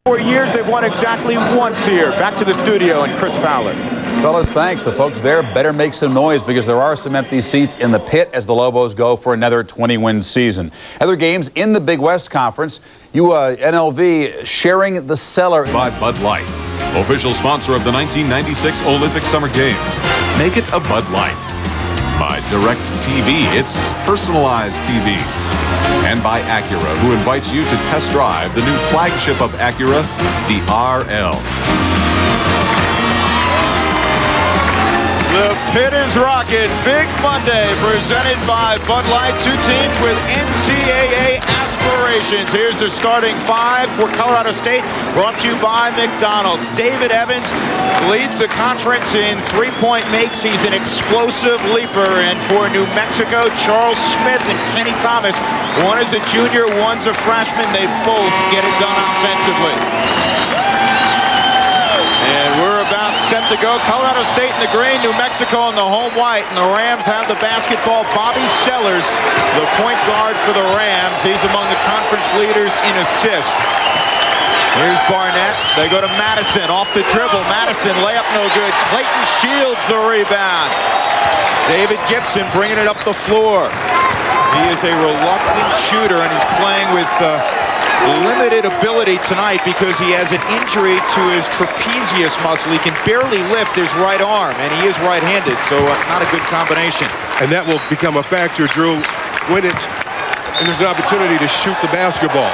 4 years, they've won exactly once here. Back to the studio and Chris Fowler. Fellas, thanks. The folks there better make some noise because there are some empty seats in the pit as the Lobos go for another 20-win season. Other games in the Big West Conference, UNLV sharing the cellar. By Bud Light, official sponsor of the 1996 Olympic Summer Games. Make it a Bud Light. By Direct TV, it's personalized TV. And by Acura, who invites you to test drive the new flagship of Acura, the RL. The pit is rocking. Big Monday presented by Bud Light. Two teams with NCAA aspirations. Here's the starting five for Colorado State, brought to you by McDonald's. David Evans leads the conference in three-point makes. He's an explosive leaper. And for New Mexico, Charles Smith and Kenny Thomas. One is a junior, one's a freshman. They both get it done offensively. And we're about set to go. Colorado State in the green, New Mexico in the home white, and the Rams have the basketball. Bobby Sellers, the point guard for the Rams. He's among the conference leaders in assists. Here's Barnett. They go to Madison. Off the dribble. Madison, layup no good. Clayton Shields the rebound. David Gibson bringing it up the floor. He is a reluctant shooter, and he's playing with limited ability tonight because he has an injury to his trapezius muscle. He can barely lift his right arm, and he is right-handed, so not a good combination. And that will become a factor, Drew, when there's an opportunity to shoot the basketball.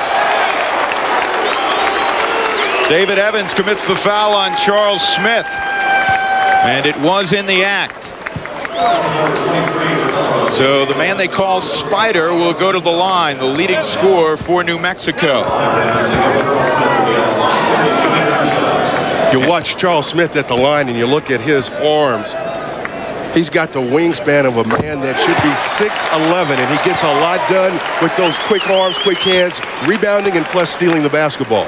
David Evans commits the foul on Charles Smith, and it was in the act. So the man they call Spider will go to the line, the leading scorer for New Mexico. You watch Charles Smith at the line and you look at his arms. He's got the wingspan of a man that should be 6'11", and he gets a lot done with those quick arms, quick hands, rebounding and plus stealing the basketball.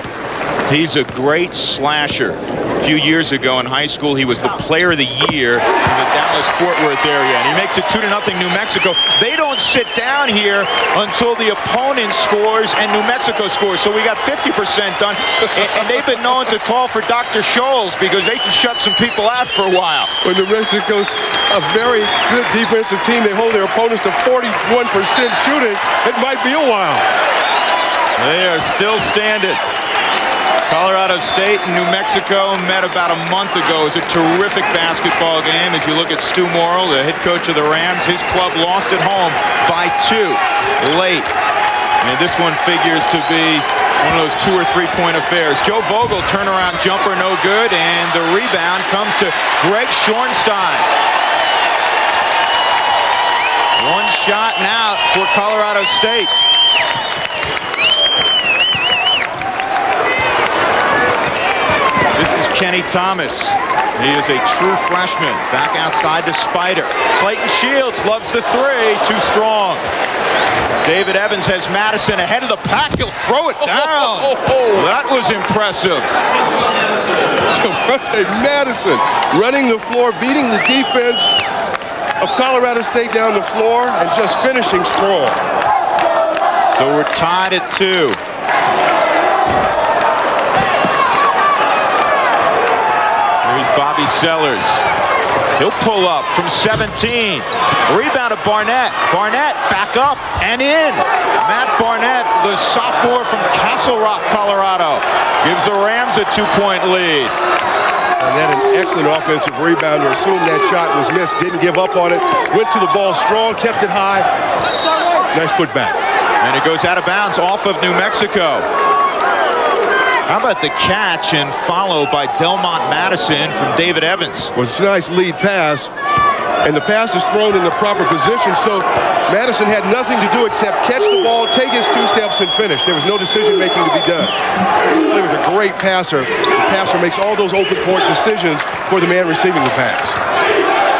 He's a great slasher. A few years ago in high school, he was the player of the year in the Dallas-Fort Worth area, and he makes it 2-0 New Mexico. They don't sit down here until the opponent scores and New Mexico scores, so we got 50% done, and they've been known to call for Dr. Scholes because they can shut some people out for a while. When New Mexico's a very good defensive team, they hold their opponents to 41% shooting. It might be a while. They are still standing. Colorado State and New Mexico met about a month ago. It was a terrific basketball game. As you look at Stu Morrill, the head coach of the Rams, his club lost at home by 2 late. And this one figures to be one of those 2 or 3 point affairs. Joe Vogel, turnaround jumper, no good, and the rebound comes to Greg Schornstein. One shot now for Colorado State. This is Kenny Thomas. He is a true freshman. Back outside to Spider. Clayton Shields loves the three. Too strong. David Evans has Madison ahead of the pack. He'll throw it down. That was impressive. Madison running the floor, beating the defense of Colorado State down the floor, and just finishing strong. So we're tied at 2. Bobby Sellers. He'll pull up from 17. Rebound to Barnett. Barnett back up and in. Matt Barnett, the sophomore from Castle Rock, Colorado, gives the Rams a 2-point lead. And then an excellent offensive rebounder. Assumed that shot was missed. Didn't give up on it. Went to the ball strong. Kept it high. Nice putback. And it goes out of bounds off of New Mexico. How about the catch and follow by Delmont Madison from David Evans? Well, it's a nice lead pass, and the pass is thrown in the proper position, so Madison had nothing to do except catch the ball, take his 2 steps, and finish. There was no decision-making to be done. He was a great passer. The passer makes all those open court decisions for the man receiving the pass.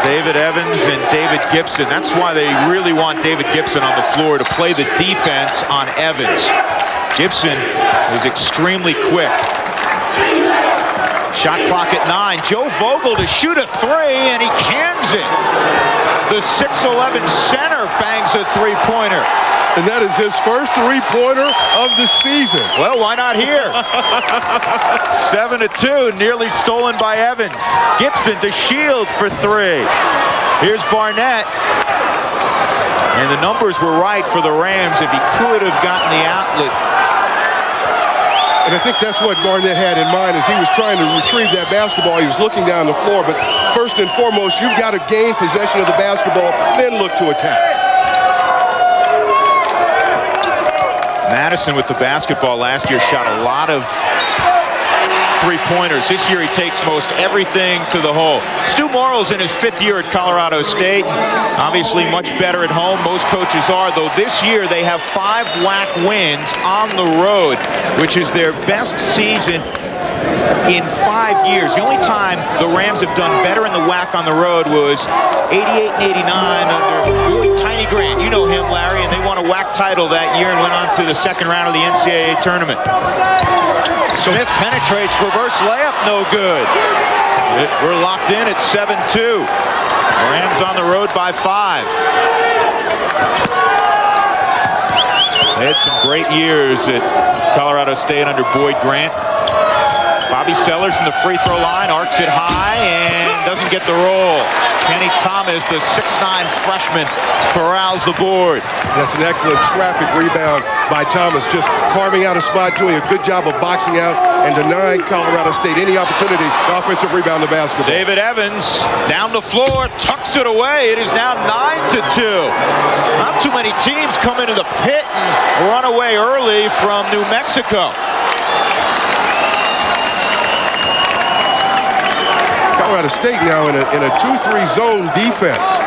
David Evans and David Gibson. That's why they really want David Gibson on the floor, to play the defense on Evans. Gibson is extremely quick. Shot clock at 9. Joe Vogel to shoot a 3, and he cans it. The 6'11" center bangs a three-pointer. And that is his first three-pointer of the season. Well, why not here? 7-2, nearly stolen by Evans. Gibson to Shields for 3. Here's Barnett. And the numbers were right for the Rams if he could have gotten the outlet. And I think that's what Barnett had in mind as he was trying to retrieve that basketball. He was looking down the floor, but first and foremost, you've got to gain possession of the basketball, then look to attack. Madison with the basketball last year shot a lot of three-pointers. This year he takes most everything to the hole. Stu Morrill's in his 5th year at Colorado State. Obviously much better at home. Most coaches are, though this year they have 5 WAC wins on the road, which is their best season in 5 years. The only time the Rams have done better in the WAC on the road was 88 and 89 under Tiny Grant. You know him, Larry, and they won a WAC title that year and went on to the 2nd round of the NCAA tournament. Smith penetrates, reverse layup, no good. We're locked in at 7-2. Rams on the road by 5. They had some great years at Colorado State under Boyd Grant. Bobby Sellers from the free throw line, arcs it high and doesn't get the roll. Kenny Thomas, the 6'9" freshman, corrals the board. That's an excellent traffic rebound by Thomas, just carving out a spot, doing a good job of boxing out and denying Colorado State any opportunity to offensive rebound the basketball. David Evans down the floor, tucks it away. It is now 9-2. Not too many teams come into the pit and run away early from New Mexico. Colorado State now in a 2-3 zone defense.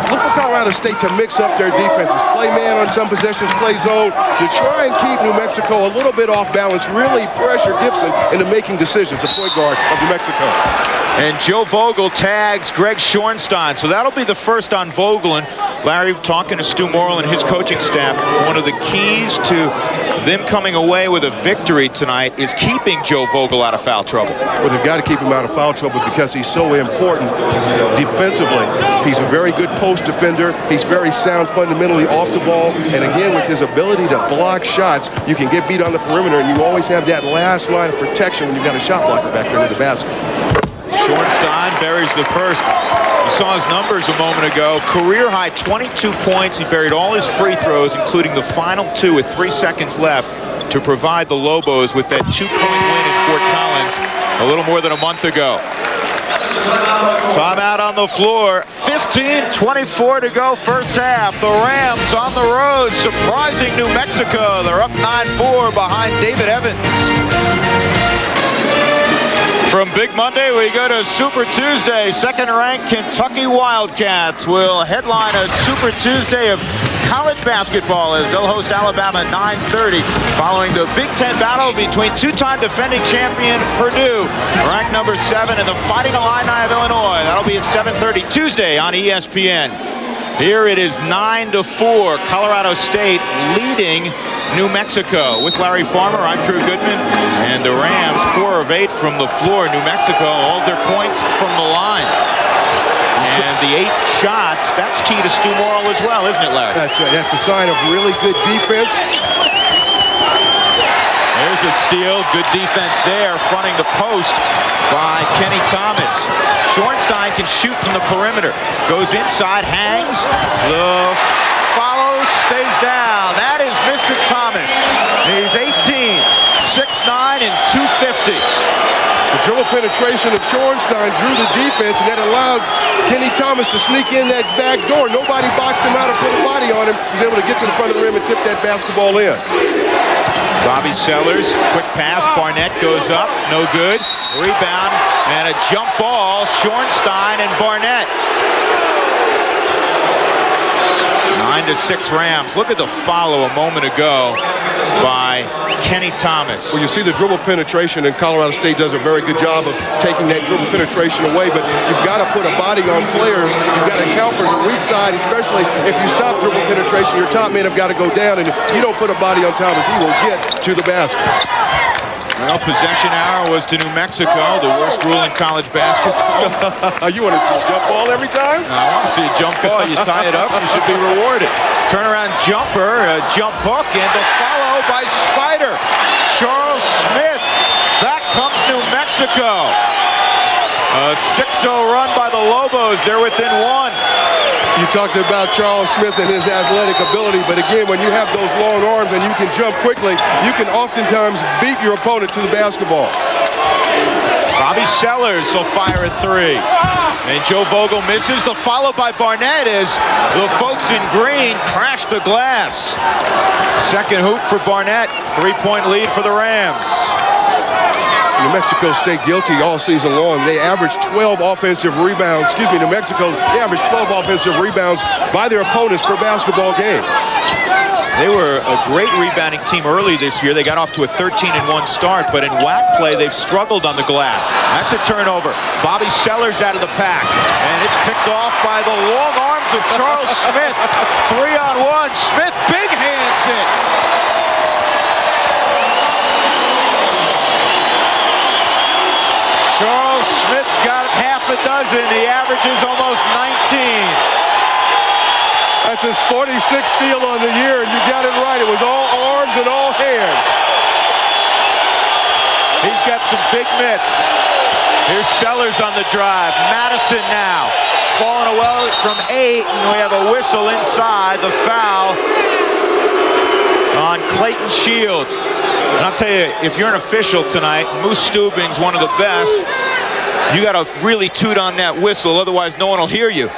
Look for Colorado State to mix up their defenses. Play man on some possessions, play zone to try and keep New Mexico a little bit off balance, really pressure Gibson into making decisions, the point guard of New Mexico. And Joe Vogel tags Greg Schornstein. So that'll be the first on Vogel. And Larry, talking to Stu Morrill and his coaching staff, one of the keys to them coming away with a victory tonight is keeping Joe Vogel out of foul trouble. Well, they've got to keep him out of foul trouble because he's so important defensively. He's a very good post defender. He's very sound fundamentally off the ball. And again, with his ability to block shots, you can get beat on the perimeter, and you always have that last line of protection when you've got a shot blocker back there in the basket. Schornstein buries the first. You saw his numbers a moment ago. Career high 22 points. He buried all his free throws, including the final 2 with 3 seconds left to provide the Lobos with that 2-point win in Fort Collins a little more than a month ago. Timeout on the floor. 15:24 to go first half. The Rams on the road surprising New Mexico. They're up 9-4 behind David Evans. From Big Monday, we go to Super Tuesday. Second-ranked Kentucky Wildcats will headline a Super Tuesday of college basketball as they'll host Alabama at 9:30 following the Big Ten battle between 2-time defending champion Purdue, ranked number 7, and the Fighting Illini of Illinois. That'll be at 7:30 Tuesday on ESPN. Here it is 9-4. Colorado State leading New Mexico. With Larry Farmer, I'm Drew Goodman. And the Rams, 4 of 8 from the floor. New Mexico, all their points from the line. And the 8 shots, that's key to Stu Morrill as well, isn't it, Larry? That's a sign of really good defense. There's a steal. Good defense there, fronting the post by Kenny Thomas. Schornstein can shoot from the perimeter. Goes inside, hangs. The follow stays down. That is Mr. Thomas. He's 18, 6'9", and 250. The dribble penetration of Schornstein drew the defense, and that allowed Kenny Thomas to sneak in that back door. Nobody boxed him out or put a body on him. He was able to get to the front of the rim and tip that basketball in. Bobby Sellers, quick pass. Barnett goes up, no good. Rebound and a jump ball. Schornstein and Barnett. 9-6 Rams. Look at the follow a moment ago by Kenny Thomas. Well, you see the dribble penetration, and Colorado State does a very good job of taking that dribble penetration away, but you've got to put a body on players. You've got to account for the weak side, especially if you stop dribble penetration. Your top men have got to go down, and if you don't put a body on Thomas, he will get to the basket. Well, possession arrow was to New Mexico, the worst rule in college basketball. You want to see a jump ball every time? I want to see a jump ball. You tie it up, you should be rewarded. Turnaround jumper, a jump hook, and the follow by Spider. Charles Smith. Back comes New Mexico. A 6-0 run by the Lobos. They're within one. You talked about Charles Smith and his athletic ability, but again, when you have those long arms and you can jump quickly, you can oftentimes beat your opponent to the basketball. Bobby Sellers will fire a three. And Joe Vogel misses. The follow by Barnett as the folks in green crash the glass. Second hoop for Barnett. 3-point lead for the Rams. New Mexico stayed guilty all season long. They averaged 12 offensive rebounds. New Mexico, they averaged 12 offensive rebounds by their opponents per basketball game. They were a great rebounding team early this year. They got off to a 13-1 start, but in WAC play, they've struggled on the glass. That's a turnover. Bobby Sellers out of the pack, and it's picked off by the long arms of Charles Smith. 3-on-1. Smith big hands it. Charles Smith's got half a dozen. The average is almost 19. That's his 46th steal on the year, and you got it right. It was all arms and all hands. He's got some big mitts. Here's Sellers on the drive. Madison now falling away from 8, and we have a whistle inside. The foul on Clayton Shields. And I'll tell you, if you're an official tonight, Moose Stubing's one of the best. You got to really toot on that whistle, otherwise no one will hear you.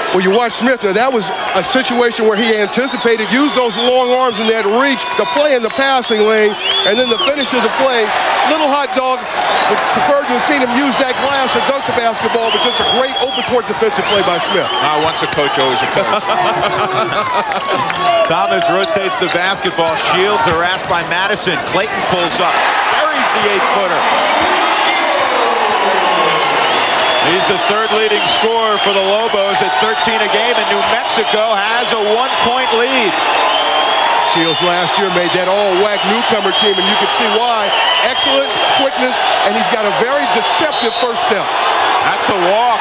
Well, you watch Smith. Now, that was a situation where he anticipated, used those long arms and that reach to play in the passing lane, and then the finish of the play. Little hot dog would prefer to have seen him use that glass or dunk the basketball, but just a great open-court defensive play by Smith. Once a coach, always a coach. Thomas rotates the basketball. Shields harassed by Madison. Clayton pulls up. Buries the 8-footer. He's the third leading scorer for the Lobos at 13 a game, and New Mexico has a 1-point lead. Shields last year made that all-WAC newcomer team, and you can see why. Excellent quickness, and he's got a very deceptive first step. That's a walk.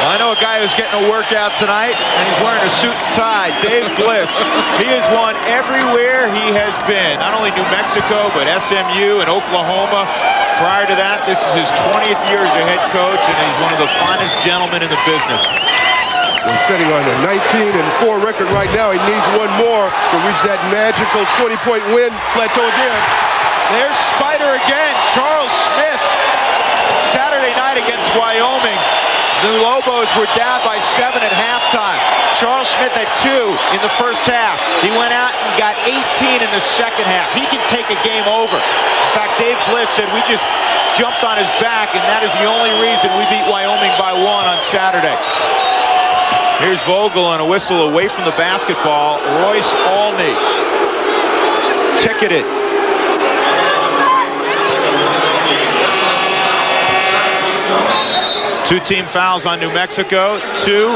Well, I know a guy who's getting a workout tonight, and he's wearing a suit and tie. Dave Bliss. He has won everywhere he has been. Not only New Mexico, but SMU and Oklahoma. Prior to that, this is his 20th year as a head coach, and he's one of the finest gentlemen in the business. He's sitting on a 19-4 record right now. He needs one more to reach that magical 20-point win plateau again. There's Spider again. Charles Smith. Saturday night against Wyoming. The Lobos were down by 7 at halftime. Charles Smith had 2 in the first half. He went out and got 18 in the second half. He can take a game over. In fact, Dave Bliss said we just jumped on his back, and that is the only reason we beat Wyoming by 1 on Saturday. Here's Vogel on a whistle away from the basketball. Royce Alney. Ticketed. Two team fouls on New Mexico, 2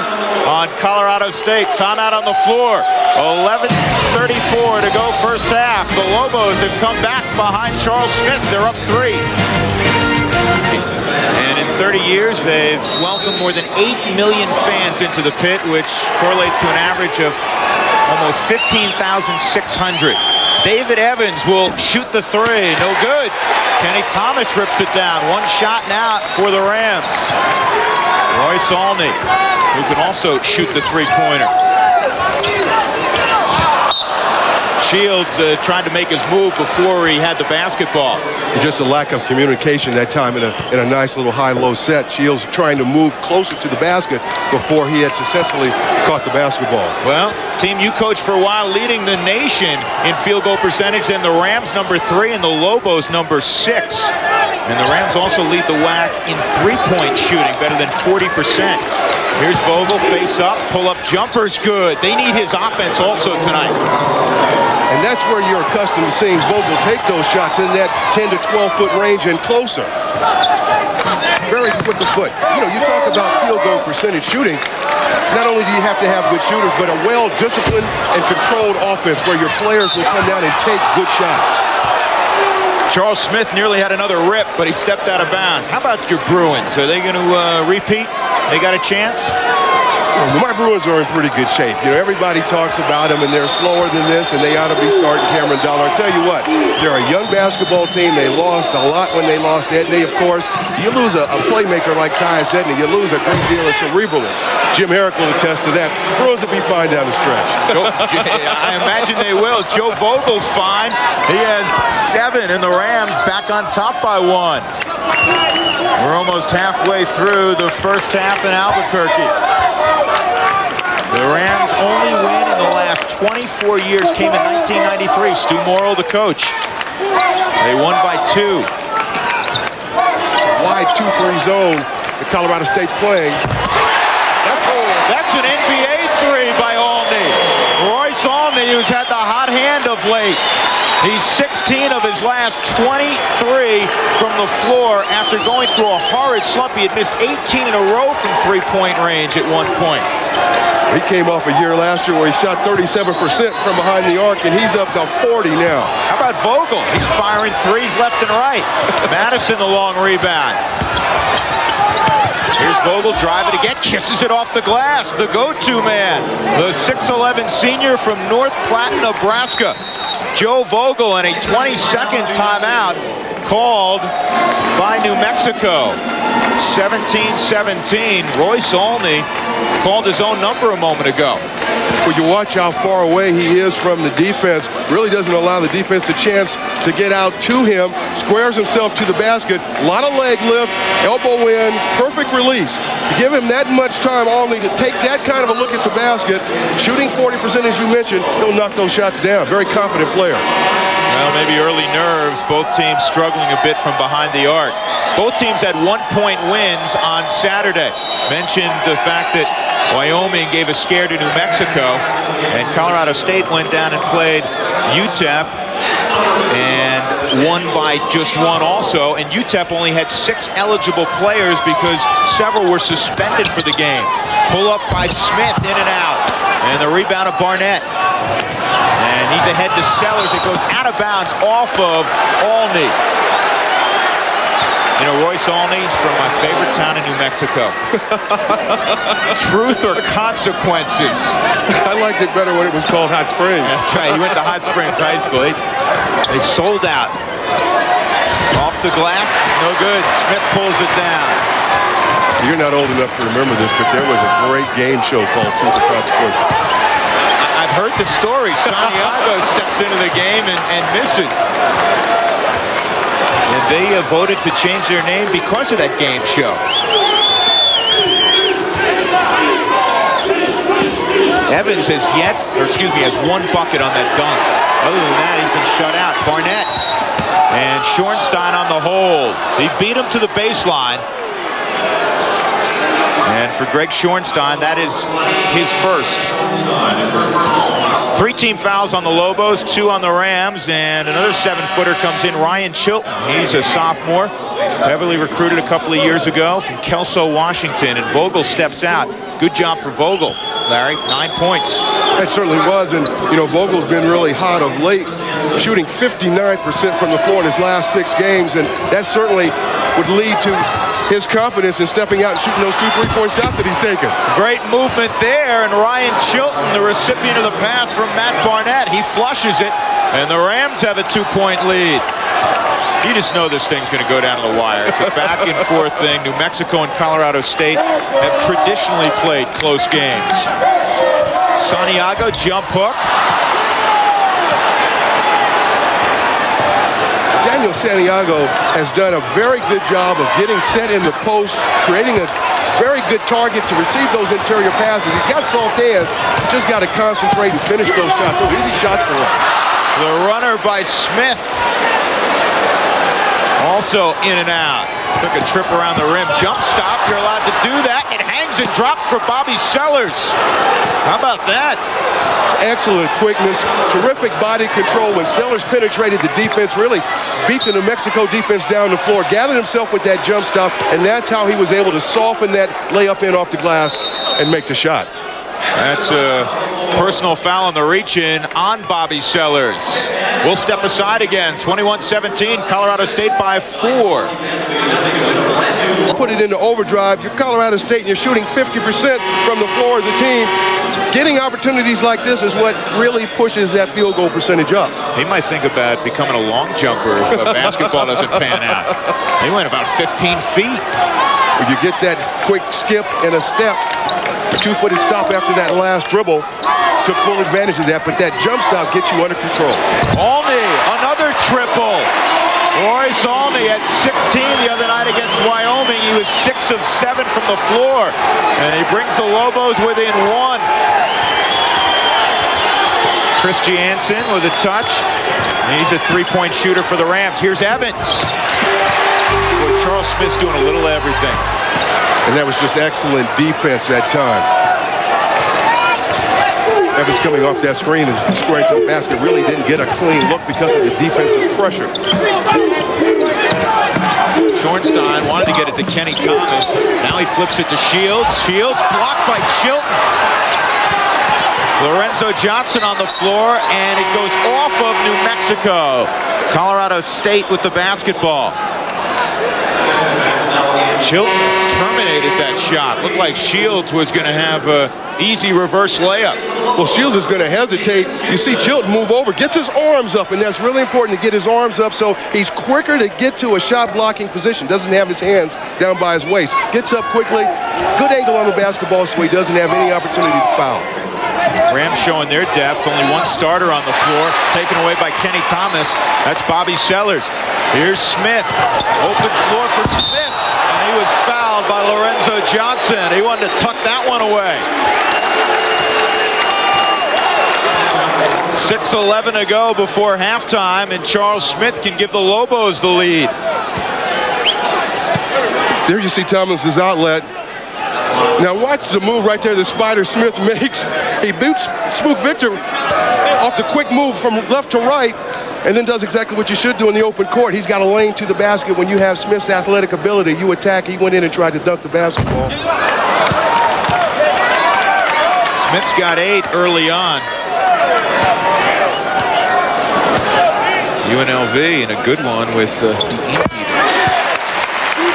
on Colorado State. Timeout on the floor. 11:34 to go first half. The Lobos have come back behind Charles Smith. They're up 3. And in 30 years, they've welcomed more than 8 million fans into the pit, which correlates to an average of almost 15,600. David Evans will shoot the 3. No good. Kenny Thomas rips it down. 1 shot now for the Rams. Royce Alney, who can also shoot the 3-pointer. Shields tried to make his move before he had the basketball. Just a lack of communication that time in a nice little high-low set. Shields trying to move closer to the basket before he had successfully caught the basketball. Well, team you coached for a while, leading the nation in field goal percentage, and the Rams number 3 and the Lobos number 6. And the Rams also lead the WAC in 3-point shooting, better than 40%. Here's Vogel, face up, pull-up jumper's good. They need his offense also tonight. And that's where you're accustomed to seeing Vogel take those shots in that 10 to 12-foot range and closer. very with the foot. You know, you talk about field goal percentage shooting. Not only do you have to have good shooters, but a well-disciplined and controlled offense where your players will come down and take good shots. Charles Smith nearly had another rip, but he stepped out of bounds. How about your Bruins? Are they going to repeat? They got a chance? My Bruins are in pretty good shape. You know, everybody talks about them, and they're slower than this, and they ought to be starting Cameron Dollar. I'll tell you what, they're a young basketball team. They lost a lot when they lost Edney, of course. You lose a playmaker like Tyus Edney, you lose a great deal of cerebralness. Jim Herrick will attest to that. Bruins will be fine down the stretch. I imagine they will. Joe Vogel's fine. He has 7, and the Rams back on top by 1. We're almost halfway through the first half in Albuquerque. The Rams' only win in the last 24 years came in 1993. Stu Morrill, the coach. They won by 2. It's a wide 2-3 zone that Colorado State's playing. That's an NBA 3 by Olney. Royce Olney, who's had the hot hand of late. He's 16 of his last 23 from the floor after going through a horrid slump. He had missed 18 in a row from three-point range at one point. He came off a year last year where he shot 37% from behind the arc, and he's up to 40 now. How about Vogel? He's firing threes left and right. Madison, the long rebound. Here's Vogel driving again, kisses it off the glass. The go-to man, the 6'11 senior from North Platte, Nebraska. Joe Vogel, and a 20-second timeout called by New Mexico. 17-17. Royce Olney called his own number a moment ago. When you watch how far away he is from the defense, really doesn't allow the defense a chance to get out to him, squares himself to the basket, a lot of leg lift, elbow in, perfect release. To give him that much time, Olney, to take that kind of a look at the basket, shooting 40% as you mentioned, he'll knock those shots down. Very confident player. Well, maybe early nerves. Both teams struggling a bit from behind the arc. Both teams had 1-point wins on Saturday. Mentioned the fact that Wyoming gave a scare to New Mexico, and Colorado State went down and played UTEP and won by just 1 also. And UTEP only had 6 eligible players because several were suspended for the game. Pull up by Smith, in and out, and the rebound of Barnett. And he's ahead to Sellers. It goes out of bounds off of Olney. You know, Royce Olney is from my favorite town in New Mexico. Truth or consequences? I liked it better when it was called Hot Springs. That's right. He went to Hot Springs High School. They sold out. Off the glass, no good. Smith pulls it down. You're not old enough to remember this, but there was a great game show called Truth or Consequences. I've heard the story. Santiago steps into the game and misses. And they voted to change their name because of that game show. Evans has has 1 bucket on that dunk. Other than that, he's been shut out. Barnett and Schornstein on the hold. He beat him to the baseline. And for Greg Schornstein, that is his first. 3 team fouls on the Lobos, 2 on the Rams, and another 7-footer comes in, Ryan Chilton. He's a sophomore, heavily recruited a couple of years ago from Kelso, Washington, and Vogel steps out. Good job for Vogel, Larry, 9 points. That certainly was, and you know, Vogel's been really hot of late, shooting 59% from the floor in his last 6 games, and that certainly would lead to his confidence in stepping out and shooting those 2 3-point shots that he's taken. Great movement there, and Ryan Chilton, the recipient of the pass from Matt Barnett, he flushes it, and the Rams have a 2-point lead. You just know this thing's going to go down to the wire. It's a back-and-forth thing. New Mexico and Colorado State have traditionally played close games. Santiago, jump hook. Daniel Santiago has done a very good job of getting set in the post, creating a very good target to receive those interior passes. He's got soft hands, just got to concentrate and finish those shots. Those easy shots for him. The runner by Smith. Also in and out. Took a trip around the rim. Jump stop. You're allowed to do that. It hangs and drops for Bobby Sellers. How about that? Excellent quickness, terrific body control. When Sellers penetrated the defense, really beat the New Mexico defense down the floor, gathered himself with that jump stop, and that's how he was able to soften that layup in off the glass and make the shot. That's a personal foul on the reach-in on Bobby Sellers. We'll step aside again. 21-17, Colorado State by 4. Put it into overdrive. You're Colorado State and you're shooting 50% from the floor as a team. Getting opportunities like this is what really pushes that field goal percentage up. He might think about becoming a long jumper if basketball doesn't pan out. He went about 15 feet. If you get that quick skip and a step, a two-footed stop after that last dribble, took full advantage of that, but that jump stop gets you under control. Olney, another triple. Royce Olney at 16 the other night against Wyoming. He was 6 of 7 from the floor, and he brings the Lobos within 1. Chris Jansen with a touch. And he's a three-point shooter for the Rams. Here's Evans. Boy, Charles Smith's doing a little everything. And that was just excellent defense that time. Evans coming off that screen and squaring to the basket really didn't get a clean look because of the defensive pressure. Schornstein wanted to get it to Kenny Thomas. Now he flips it to Shields. Shields blocked by Chilton. Lorenzo Johnson on the floor, and it goes off of New Mexico. Colorado State with the basketball. Chilton terminated that shot. Looked like Shields was going to have an easy reverse layup. Well, Shields is going to hesitate. You see Chilton move over, gets his arms up, and that's really important to get his arms up so he's quicker to get to a shot blocking position. Doesn't have his hands down by his waist. Gets up quickly. Good angle on the basketball so he doesn't have any opportunity to foul. Rams showing their depth. Only one starter on the floor. Taken away by Kenny Thomas. That's Bobby Sellers. Here's Smith. Open floor for Smith. And he was fouled by Lorenzo Johnson. He wanted to tuck that one away. 6:11 to go before halftime, and Charles Smith can give the Lobos the lead. There you see Thomas's outlet. Now watch the move right there that Spider Smith makes. He boots Spook Victor off the quick move from left to right, and then does exactly what you should do in the open court. He's got a lane to the basket. When you have Smith's athletic ability, you attack. He went in and tried to dunk the basketball. Smith's got 8 early on. UNLV in a good one with the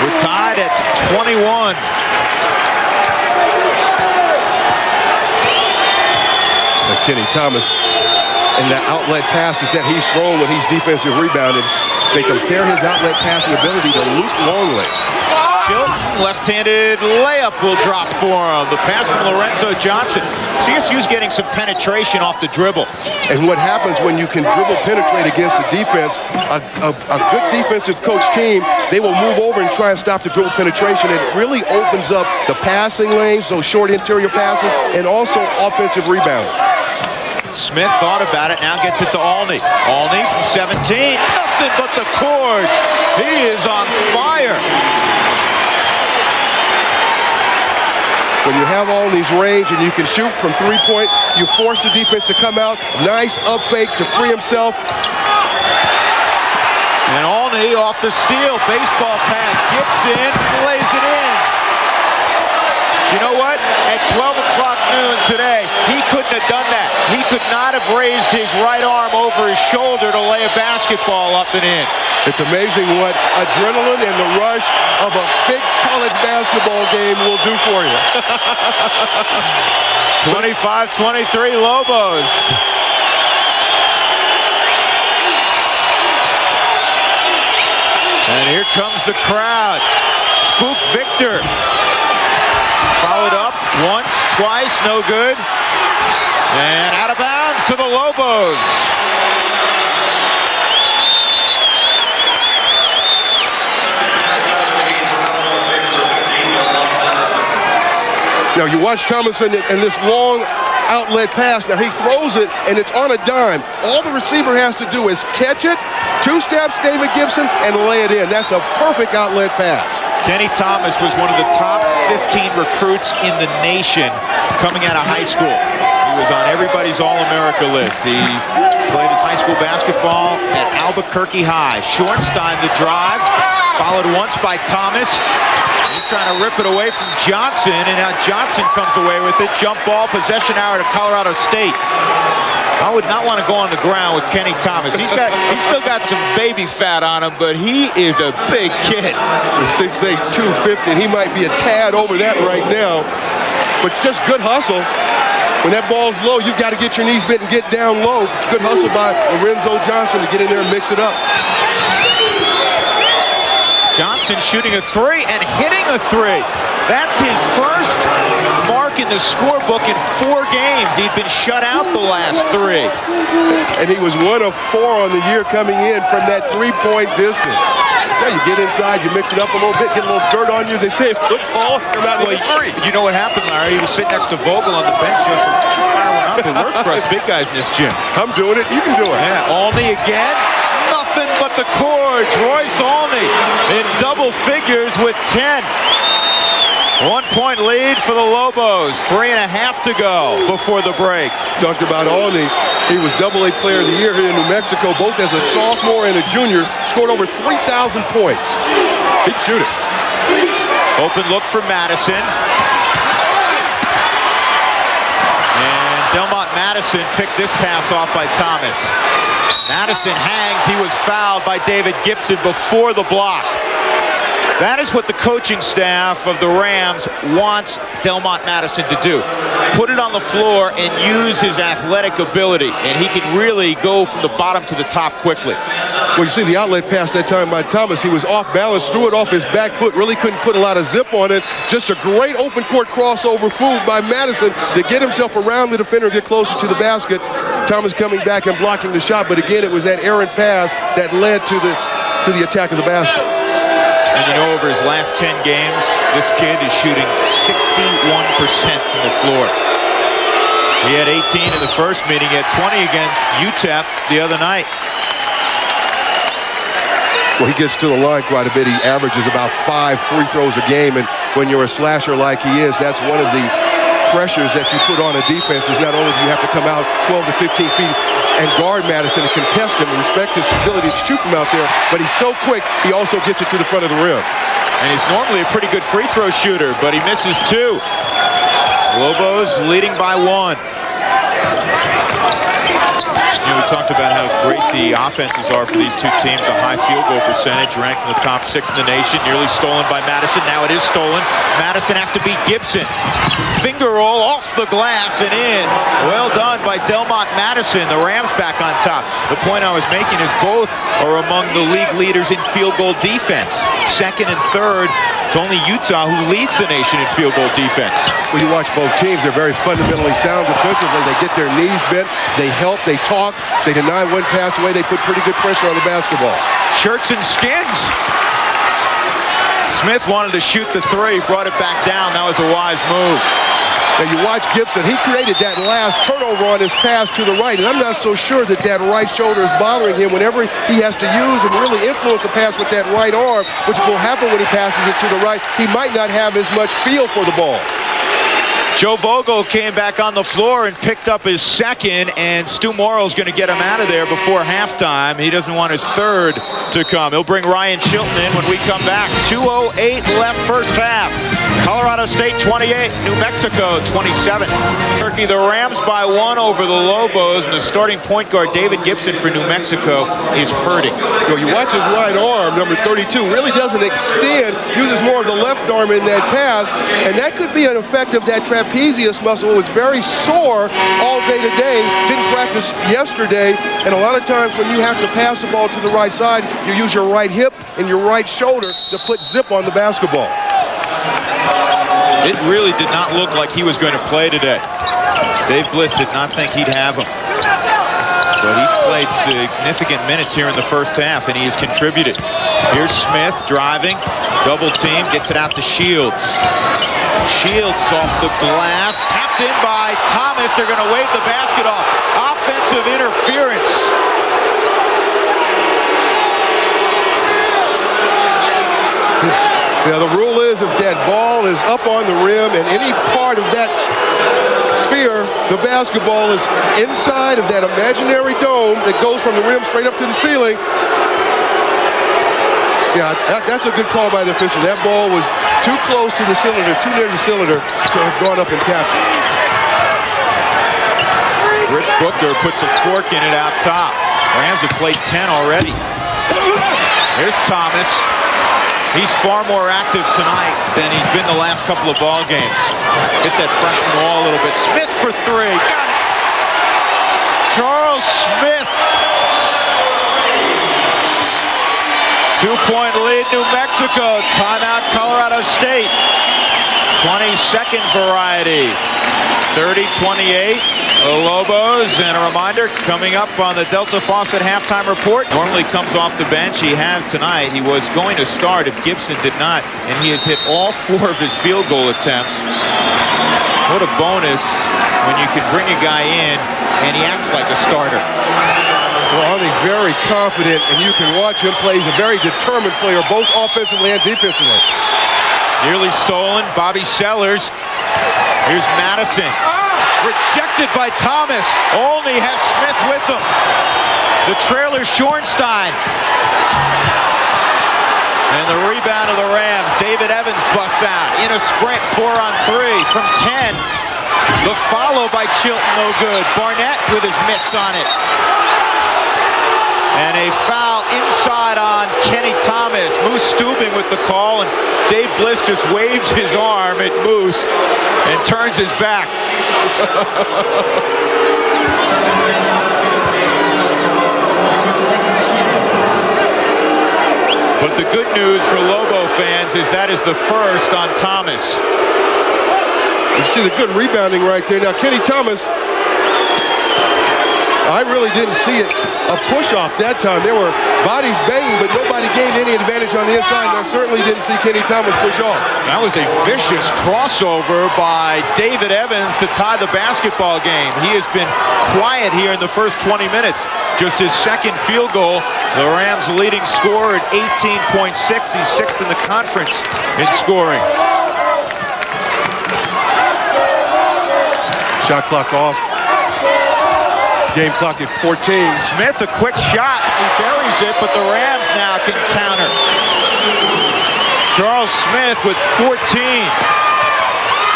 We're tied at 21. Kenny Thomas and the outlet passes that he's thrown when he's defensive rebounded. They compare his outlet passing ability to Luke Longley. Chilton, left-handed layup will drop for him. The pass from Lorenzo Johnson. CSU's getting some penetration off the dribble. And what happens when you can dribble penetrate against the defense, a good defensive coach team, they will move over and try and stop the dribble penetration. It really opens up the passing lanes, those short interior passes, and also offensive rebounding. Smith thought about it, now gets it to Olney. Olney from 17, nothing but the cords. He is on fire. When you have Olney's range and you can shoot from three-point, you force the defense to come out. Nice up fake to free himself. And Olney off the steal, baseball pass, Gibson lays it in. You know what? At 12 o'clock noon today, he couldn't have done that. He could not have raised his right arm over his shoulder to lay a basketball up and in. It's amazing what adrenaline and the rush of a big college basketball game will do for you. 25-23 Lobos. And here comes the crowd. Spook Victor. Followed up once, twice, no good. And out of bounds to the Lobos. Now you watch Thomas in this long outlet pass. Now he throws it, and it's on a dime. All the receiver has to do is catch it, 2 steps, David Gibson, and lay it in. That's a perfect outlet pass. Kenny Thomas was one of the top 15 recruits in the nation coming out of high school. He was on everybody's All-America list. He played his high school basketball at Albuquerque High. Schornstein the drive, followed once by Thomas. He's trying to rip it away from Johnson, and now Johnson comes away with it. Jump ball, possession hour to Colorado State. I would not want to go on the ground with Kenny Thomas. He's still got some baby fat on him, but he is a big kid. 6'8", 250, and he might be a tad over that right now. But just good hustle. When that ball's low, you've got to get your knees bent and get down low. Good hustle by Lorenzo Johnson to get in there and mix it up. Johnson shooting a 3 and hitting a 3. That's his first mark in the scorebook in 4 games. He'd been shut out the last 3. And he was 1 of 4 on the year coming in from that 3-point distance. So you get inside, you mix it up a little bit, get a little dirt on you, as they say in football, come out with a 3. You know what happened, Larry? He was sitting next to Vogel on the bench just fire one up. It works for us big guys in this gym. I'm doing it, you can do it. Yeah, Olney again. Nothing but the cords. Royce Olney in double figures with 10. 1-point lead for the Lobos. 3.5 to go before the break. Talked about Olney. He was AA Player of the Year here in New Mexico, both as a sophomore and a junior. Scored over 3,000 points. He can shoot it. Open look for Madison. And Delmont Madison picked this pass off by Thomas. Madison hangs. He was fouled by David Gibson before the block. That is what the coaching staff of the Rams wants Delmont Madison to do. Put it on the floor and use his athletic ability, and he can really go from the bottom to the top quickly. Well, you see the outlet pass that time by Thomas. He was off balance, threw it off his back foot, really couldn't put a lot of zip on it. Just a great open court crossover move by Madison to get himself around the defender and get closer to the basket. Thomas coming back and blocking the shot, but again, it was that errant pass that led to the attack of the basket. And you know, over his last 10 games, this kid is shooting 61% from the floor. He had 18 in the first meeting, he had 20 against UTEP the other night. Well, he gets to the line quite a bit. He averages about 5 free throws a game, and when you're a slasher like he is, that's one of the pressures that you put on a defense is not only do you have to come out 12 to 15 feet and guard Madison and contest him and respect his ability to shoot from out there, but he's so quick, he also gets it to the front of the rim. And he's normally a pretty good free throw shooter, but he misses 2. Lobos leading by 1. You know, we talked about how great the offenses are for these two teams. A high field goal percentage, ranked in the top 6 in the nation. Nearly stolen by Madison. Now it is stolen. Madison have to beat Gibson. Finger roll off the glass and in. Well done by Delmont Madison. The Rams back on top. The point I was making is both are among the league leaders in field goal defense. 2nd and 3rd. It's only Utah who leads the nation in field goal defense. When you watch both teams, they're very fundamentally sound defensively. They get their knees bent. They help. They talk. They deny one pass away. They put pretty good pressure on the basketball. Shirts and skins. Smith wanted to shoot the 3, brought it back down. That was a wise move. Now you watch Gibson. He created that last turnover on his pass to the right, and I'm not so sure that that right shoulder is bothering him whenever he has to use and really influence a pass with that right arm, which will happen when he passes it to the right. He might not have as much feel for the ball. Joe Vogel came back on the floor and picked up his 2nd, and Stu Morrill's going to get him out of there before halftime. He doesn't want his 3rd to come. He'll bring Ryan Chilton in when we come back. 2:08 left first half. Colorado State 28, New Mexico 27. Turkey, the Rams by 1 over the Lobos, and the starting point guard David Gibson for New Mexico is hurting. You watch his right arm, number 32, really doesn't extend, uses more of the left arm in that pass, and that could be an effect of that trapezius muscle. It was very sore all day today, didn't practice yesterday, and a lot of times when you have to pass the ball to the right side, you use your right hip and your right shoulder to put zip on the basketball. It really did not look like he was going to play today. Dave Bliss did not think he'd have him. But he's played significant minutes here in the first half, and he has contributed. Here's Smith driving, double team, gets it out to Shields. Shields off the glass, tapped in by Thomas. this. They're going to wave the basket off. Offensive interference. Now, the rule is if that ball is up on the rim and any part of that sphere, the basketball is inside of that imaginary dome that goes from the rim straight up to the ceiling. Yeah, that's a good call by the official. That ball was too close to the cylinder, too near the cylinder to have gone up and tapped it. Rick Booker puts a fork in it out top. Rams have played 10 already. Here's Thomas. He's far more active tonight than he's been the last couple of ball games. Hit that freshman wall a little bit. Smith for three. Got it. Charles Smith. 2-point lead, New Mexico. Timeout, Colorado State. 22nd variety. 30-28. The Lobos, and a reminder, coming up on the Delta Faucet halftime report. Normally comes off the bench. He has tonight. He was going to start if Gibson did not, and he has hit all 4 of his field goal attempts. What a bonus when you can bring a guy in and he acts like a starter. Well, I think very confident, and you can watch him play. He's a very determined player, both offensively and defensively. Nearly stolen, Bobby Sellers. Here's Madison. Rejected by Thomas. Only has Smith with them. The trailer, Schornstein. And the rebound of the Rams. David Evans busts out in a sprint, 4-on-3 from 10. The follow by Chilton, no good. Barnett with his mitts on it. And a foul inside on Kenny Thomas. Moose Stubing with the call, and Dave Bliss just waves his arm at Moose and turns his back. But the good news for Lobo fans is that is the first on Thomas. You see the good rebounding right there. Now, Kenny Thomas, I really didn't see it. A push-off that time. There were bodies banging, but nobody gained any advantage on the inside. And I certainly didn't see Kenny Thomas push off. That was a vicious crossover by David Evans to tie the basketball game. He has been quiet here in the first 20 minutes. Just his second field goal. The Rams' leading scorer at 18.6. He's 6th in the conference in scoring. Shot clock off. Game clock at 14. Smith, a quick shot. He buries it, but the Rams now can counter. Charles Smith with 14.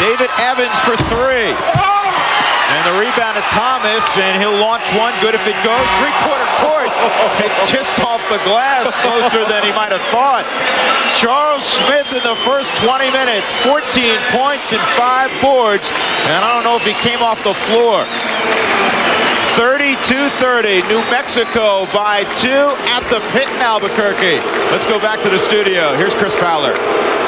David Evans for 3. And the rebound to Thomas, and he'll launch one. Good if it goes. Three-quarter court. It just off the glass, closer than he might have thought. Charles Smith in the first 20 minutes. 14 points and 5 boards. And I don't know if he came off the floor. 32-30, New Mexico by 2 at the Pit in Albuquerque. Let's go back to the studio. Here's Chris Fowler.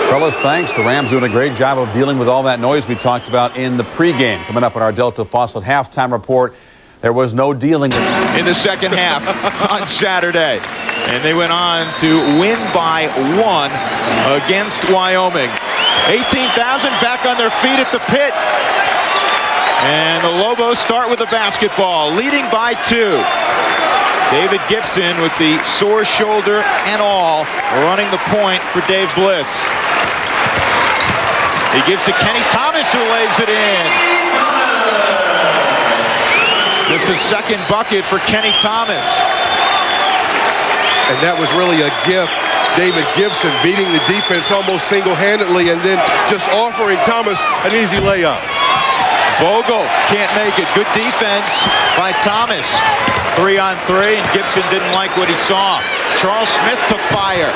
Fellas, thanks. The Rams doing a great job of dealing with all that noise we talked about in the pregame. Coming up on our Delta Faucet halftime report, there was no dealing in the second half on Saturday. And they went on to win by 1 against Wyoming. 18,000 back on their feet at the Pit. And the Lobos start with the basketball, leading by 2. David Gibson with the sore shoulder and all, running the point for Dave Bliss. He gives to Kenny Thomas, who lays it in. Just a second bucket for Kenny Thomas. And that was really a gift. David Gibson beating the defense almost single-handedly and then just offering Thomas an easy layup. Vogel can't make it. Good defense by Thomas. 3-on-3, and Gibson didn't like what he saw. Charles Smith to fire.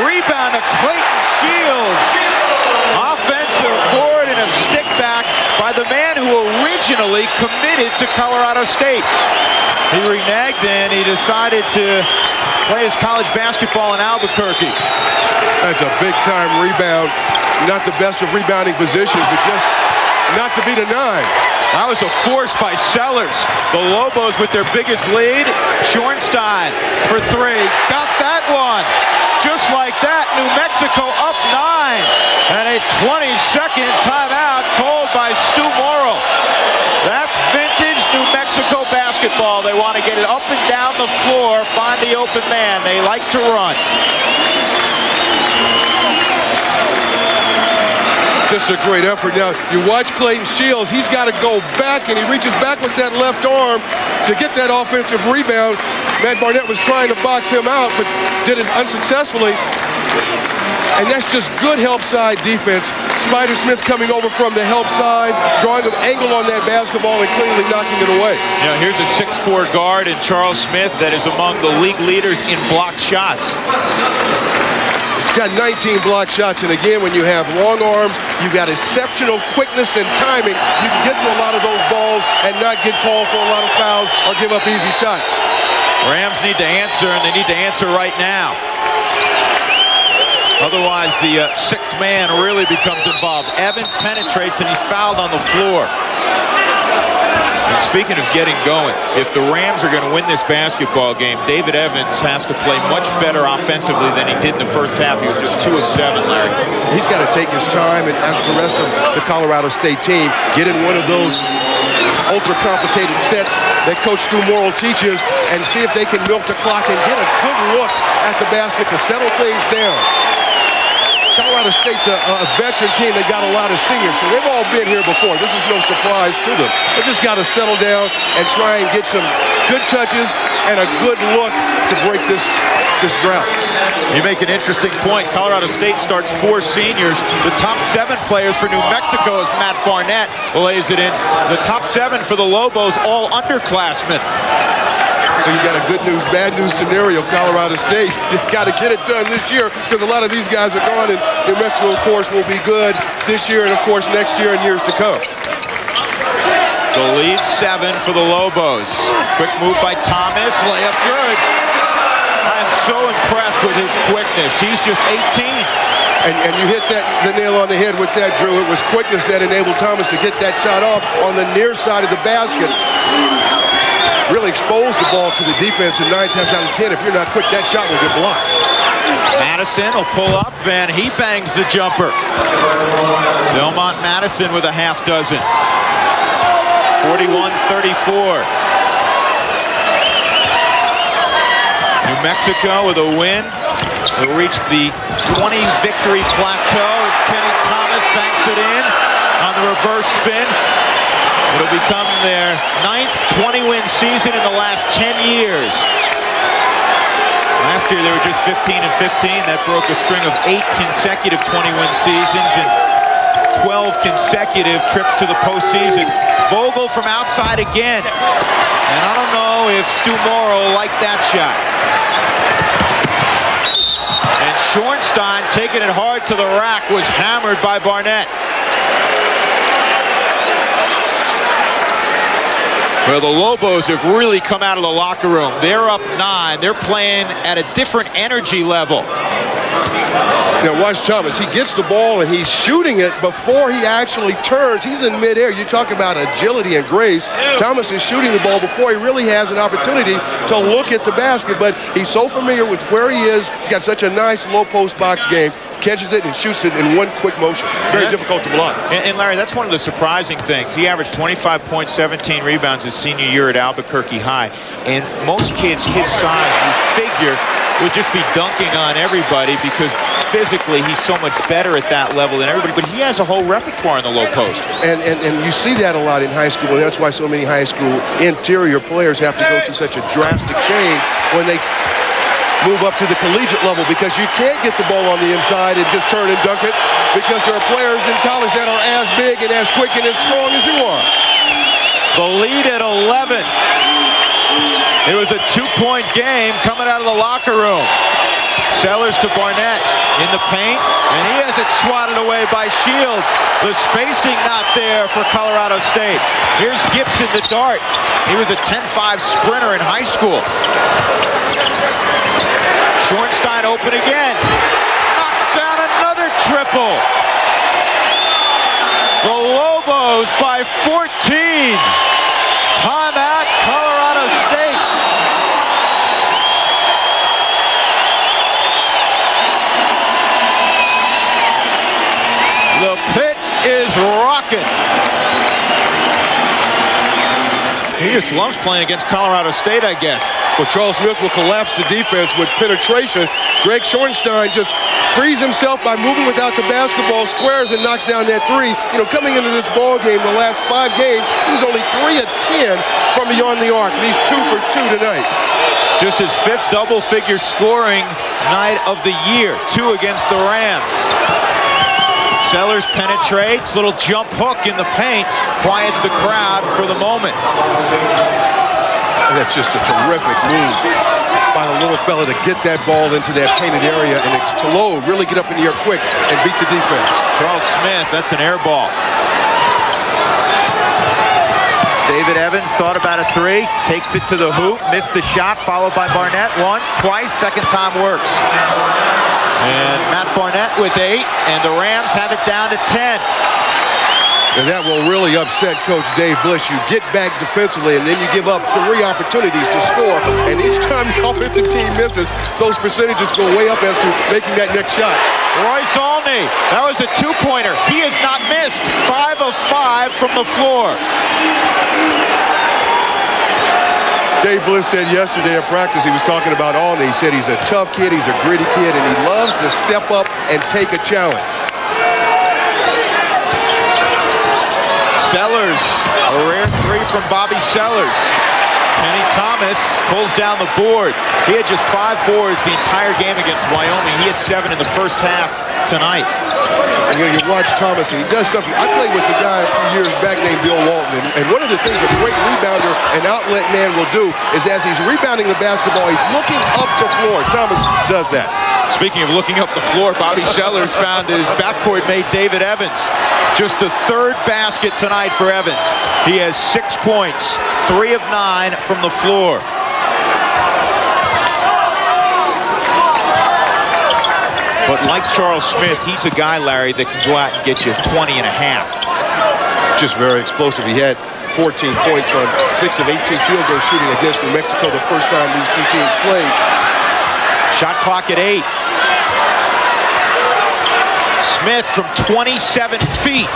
Rebound to Clayton Shields. Offensive board and a stick back by the man who originally committed to Colorado State. He reneged and he decided to play his college basketball in Albuquerque. That's a big-time rebound. Not the best of rebounding positions, but just not to be denied. That was a force by Sellers. The Lobos with their biggest lead. Schornstein for 3. Got that one. Just like that, New Mexico up 9. And a 20-second timeout called by Stu Morrill. basketball. They want to get it up and down the floor, find the open man. They like to run. Just a great effort. Now, you watch Clayton Shields. He's got to go back, and he reaches back with that left arm to get that offensive rebound. Matt Barnett was trying to box him out, but did it unsuccessfully. And that's just good help side defense. Spider Smith coming over from the help side, drawing an angle on that basketball and cleanly knocking it away. You know, here's a 6'4" guard in Charles Smith that is among the league leaders in blocked shots. He's got 19 blocked shots, and again, when you have long arms, you've got exceptional quickness and timing. You can get to a lot of those balls and not get called for a lot of fouls or give up easy shots. Rams need to answer, and they need to answer right now. Otherwise, the sixth man really becomes involved. Evans penetrates, and he's fouled on the floor. And speaking of getting going, if the Rams are going to win this basketball game, David Evans has to play much better offensively than he did in the first half. He was just 2 of 7, Larry. He's got to take his time, and as the rest of the Colorado State team, get in one of those ultra-complicated sets that Coach Stu Morrill teaches and see if they can milk the clock and get a good look at the basket to settle things down. Colorado State's a veteran team. They got a lot of seniors, so they've all been here before. This is no surprise to them. They just got to settle down and try and get some good touches and a good look to break this drought. You make an interesting point. Colorado State starts 4 seniors. The top 7 players for New Mexico is Matt Barnett lays it in. The top 7 for the Lobos, all underclassmen. So you got a good news, bad news scenario. Colorado State got to get it done this year because a lot of these guys are gone, and New Mexico, of course, will be good this year and, of course, next year and years to come. The lead 7 for the Lobos. Quick move by Thomas. Layup good. I'm so impressed with his quickness. He's just 18. And you hit the nail on the head with that, Drew. It was quickness that enabled Thomas to get that shot off on the near side of the basket. Really expose the ball to the defense, and 9 times out of 10, if you're not quick, that shot will get blocked. Madison will pull up, and he bangs the jumper. Belmont Madison with a half dozen. 41-34. New Mexico with a win. They'll reach the 20 victory plateau as Kenny Thomas banks it in on the reverse spin. It'll become their 9th 20-win season in the last 10 years. Last year they were just 15-15. That broke a string of 8 consecutive 20-win seasons and 12 consecutive trips to the postseason. Vogel from outside again. And I don't know if Stu Morrill liked that shot. And Schornstein, taking it hard to the rack, was hammered by Barnett. Well, the Lobos have really come out of the locker room. They're up 9. They're playing at a different energy level. Now watch Thomas. He gets the ball and he's shooting it before he actually turns. He's in midair. You talk about agility and grace. Thomas is shooting the ball before he really has an opportunity to look at the basket, but he's so familiar with where he is. He's got such a nice low post box game. Catches it and shoots it in one quick motion. Very difficult to block. And Larry, that's one of the surprising things. He averaged 25 points, 17 rebounds his senior year at Albuquerque High. And most kids his size, you figure, would just be dunking on everybody because physically he's so much better at that level than everybody. But he has a whole repertoire in the low post. And you see that a lot in high school, and that's why so many high school interior players have to go through such a drastic change when they move up to the collegiate level, because you can't get the ball on the inside and just turn and dunk it, because there are players in college that are as big and as quick and as strong as you are. The lead at 11. It was a 2-point game coming out of the locker room. Sellers to Barnett in the paint, and he has it swatted away by Shields. The spacing not there for Colorado State. Here's Gibson, the dart. He was a 10-5 sprinter in high school. Schornstein open again. Knocks down another triple. The Lobos by 14. Timeout, Colorado State. The pit is rocking. He just loves playing against Colorado State, I guess. Well, Charles Smith will collapse the defense with penetration. Greg Schornstein just frees himself by moving without the basketball, squares, and knocks down that three. You know, coming into this ball game, the last 5 games, he was only 3 of 10 from beyond the arc. And he's 2 for 2 tonight. Just his 5th double-figure scoring night of the year. 2 against the Rams. Sellers penetrates, little jump hook in the paint, quiets the crowd for the moment. That's just a terrific move by the little fella to get that ball into that painted area and explode, really get up in the air quick and beat the defense. Charles Smith, that's an air ball. David Evans thought about a 3, takes it to the hoop, missed the shot, followed by Barnett once, twice, second time works. And Matt Barnett with 8, and the Rams have it down to 10. And that will really upset Coach Dave Bliss. You get back defensively, and then you give up 3 opportunities to score. And each time the offensive team misses, those percentages go way up as to making that next shot. Royce Olney, that was a 2-pointer. He has not missed. 5 of 5 from the floor. Dave Bliss said yesterday at practice, he was talking about Olney. He said he's a tough kid, he's a gritty kid, and he loves to step up and take a challenge. Sellers, a rare 3 from Bobby Sellers. Kenny Thomas pulls down the board. He had just 5 boards the entire game against Wyoming. He had 7 in the first half tonight. And, you watch Thomas, and he does something. I played with a guy a few years back named Bill Walton, and one of the things a great rebounder and outlet man will do is as he's rebounding the basketball, he's looking up the floor. Thomas does that. Speaking of looking up the floor, Bobby Sellers found his backcourt mate David Evans. Just the 3rd basket tonight for Evans. He has 6 points, 3 of 9 from the floor. But like Charles Smith, he's a guy, Larry, that can go out and get you 20 and a half. Just very explosive. He had 14 points on 6 of 18 field goal shooting against New Mexico the first time these 2 teams played. Shot clock at 8. Smith from 27 feet.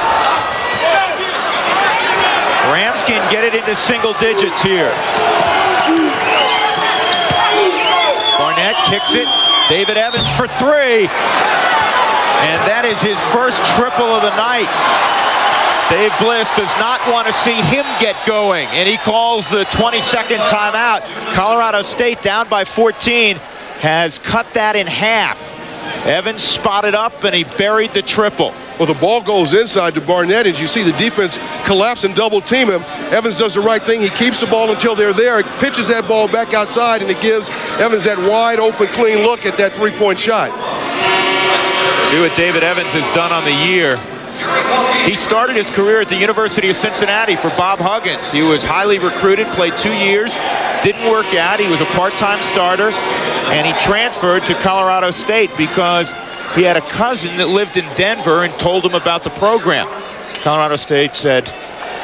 Rams can get it into single digits here. Barnett kicks it. David Evans for 3. And that is his first triple of the night. Dave Bliss does not want to see him get going, and he calls the 22nd timeout. Colorado State down by 14 has cut that in half. Evans spotted up, and he buried the triple. Well, the ball goes inside to Barnett, and you see the defense collapse and double team him. Evans does the right thing. He keeps the ball until they're there. It pitches that ball back outside, and it gives Evans that wide open, clean look at that 3-point shot. See what David Evans has done on the year. He started his career at the University of Cincinnati for Bob Huggins. He was highly recruited, played 2 years, didn't work out. He was a part-time starter, and he transferred to Colorado State because he had a cousin that lived in Denver and told him about the program. Colorado State said,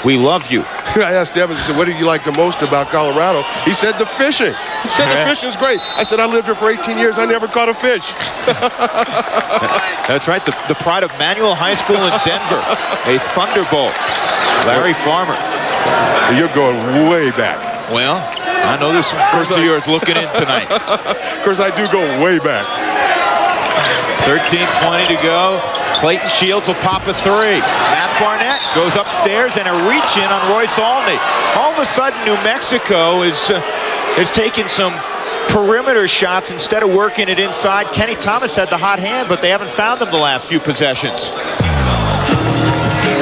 "We love you." I asked Evans, I said, "What do you like the most about Colorado?" He said, "The fishing." He said, "The fishing's great." I said, "I lived here for 18 years. I never caught a fish." That's right. The pride of Manual High School in Denver. A Thunderbolt. Larry Farmer. You're going way back. Well, I know there's some first-years looking in tonight. Of course, I do go way back. 13:20 to go. Clayton Shields will pop a 3. Matt Barnett goes upstairs and a reach in on Royce Olney. All of a sudden, New Mexico is taking some perimeter shots instead of working it inside. Kenny Thomas had the hot hand, but they haven't found him the last few possessions.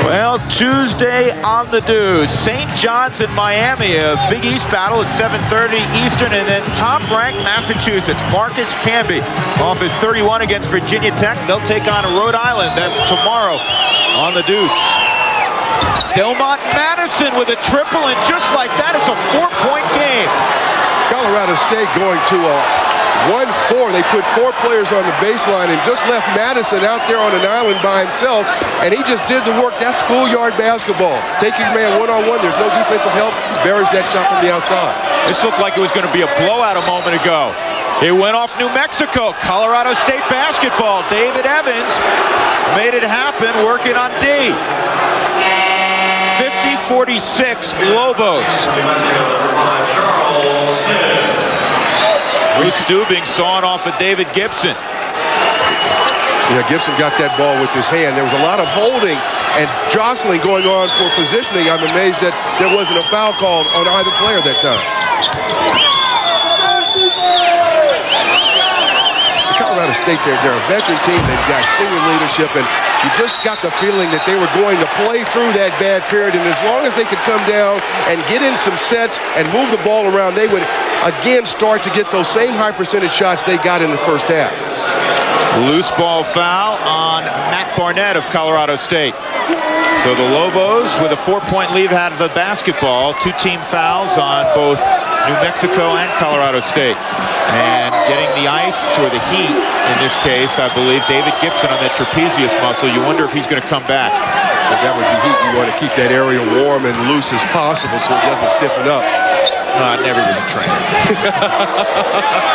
Well, Tuesday on the Deuce. St. John's in Miami, a Big East battle at 7:30 Eastern, and then top-ranked Massachusetts. Marcus Camby off his 31 against Virginia Tech. They'll take on Rhode Island. That's tomorrow on the Deuce. Delmont Madison with a triple, and just like that, it's a 4-point game. Colorado State going to a 1-4. They put 4 players on the baseline and just left Madison out there on an island by himself, and he just did the work. That's schoolyard basketball. Take your man one-on-one. There's no defensive help. He buries that shot from the outside. This looked like it was going to be a blowout a moment ago. It went off New Mexico. Colorado State basketball. David Evans made it happen working on D. 46, Lobos. Bruce Stubing sawing off of David Gibson. Yeah, Gibson got that ball with his hand. There was a lot of holding and jostling going on for positioning. I'm amazed that there wasn't a foul called on either player that time. Colorado State, they're a veteran team. They've got senior leadership, and you just got the feeling that they were going to play through that bad period. And as long as they could come down and get in some sets and move the ball around, they would again start to get those same high percentage shots they got in the first half. Loose ball foul on Matt Barnett of Colorado State. So the Lobos, with a 4-point lead out of the basketball, 2 team fouls on both New Mexico and Colorado State. And getting the ice, or the heat in this case, I believe, David Gibson on that trapezius muscle. You wonder if he's going to come back. But that would be heat. You want to keep that area warm and loose as possible so it doesn't stiffen up. I've never been a trainer.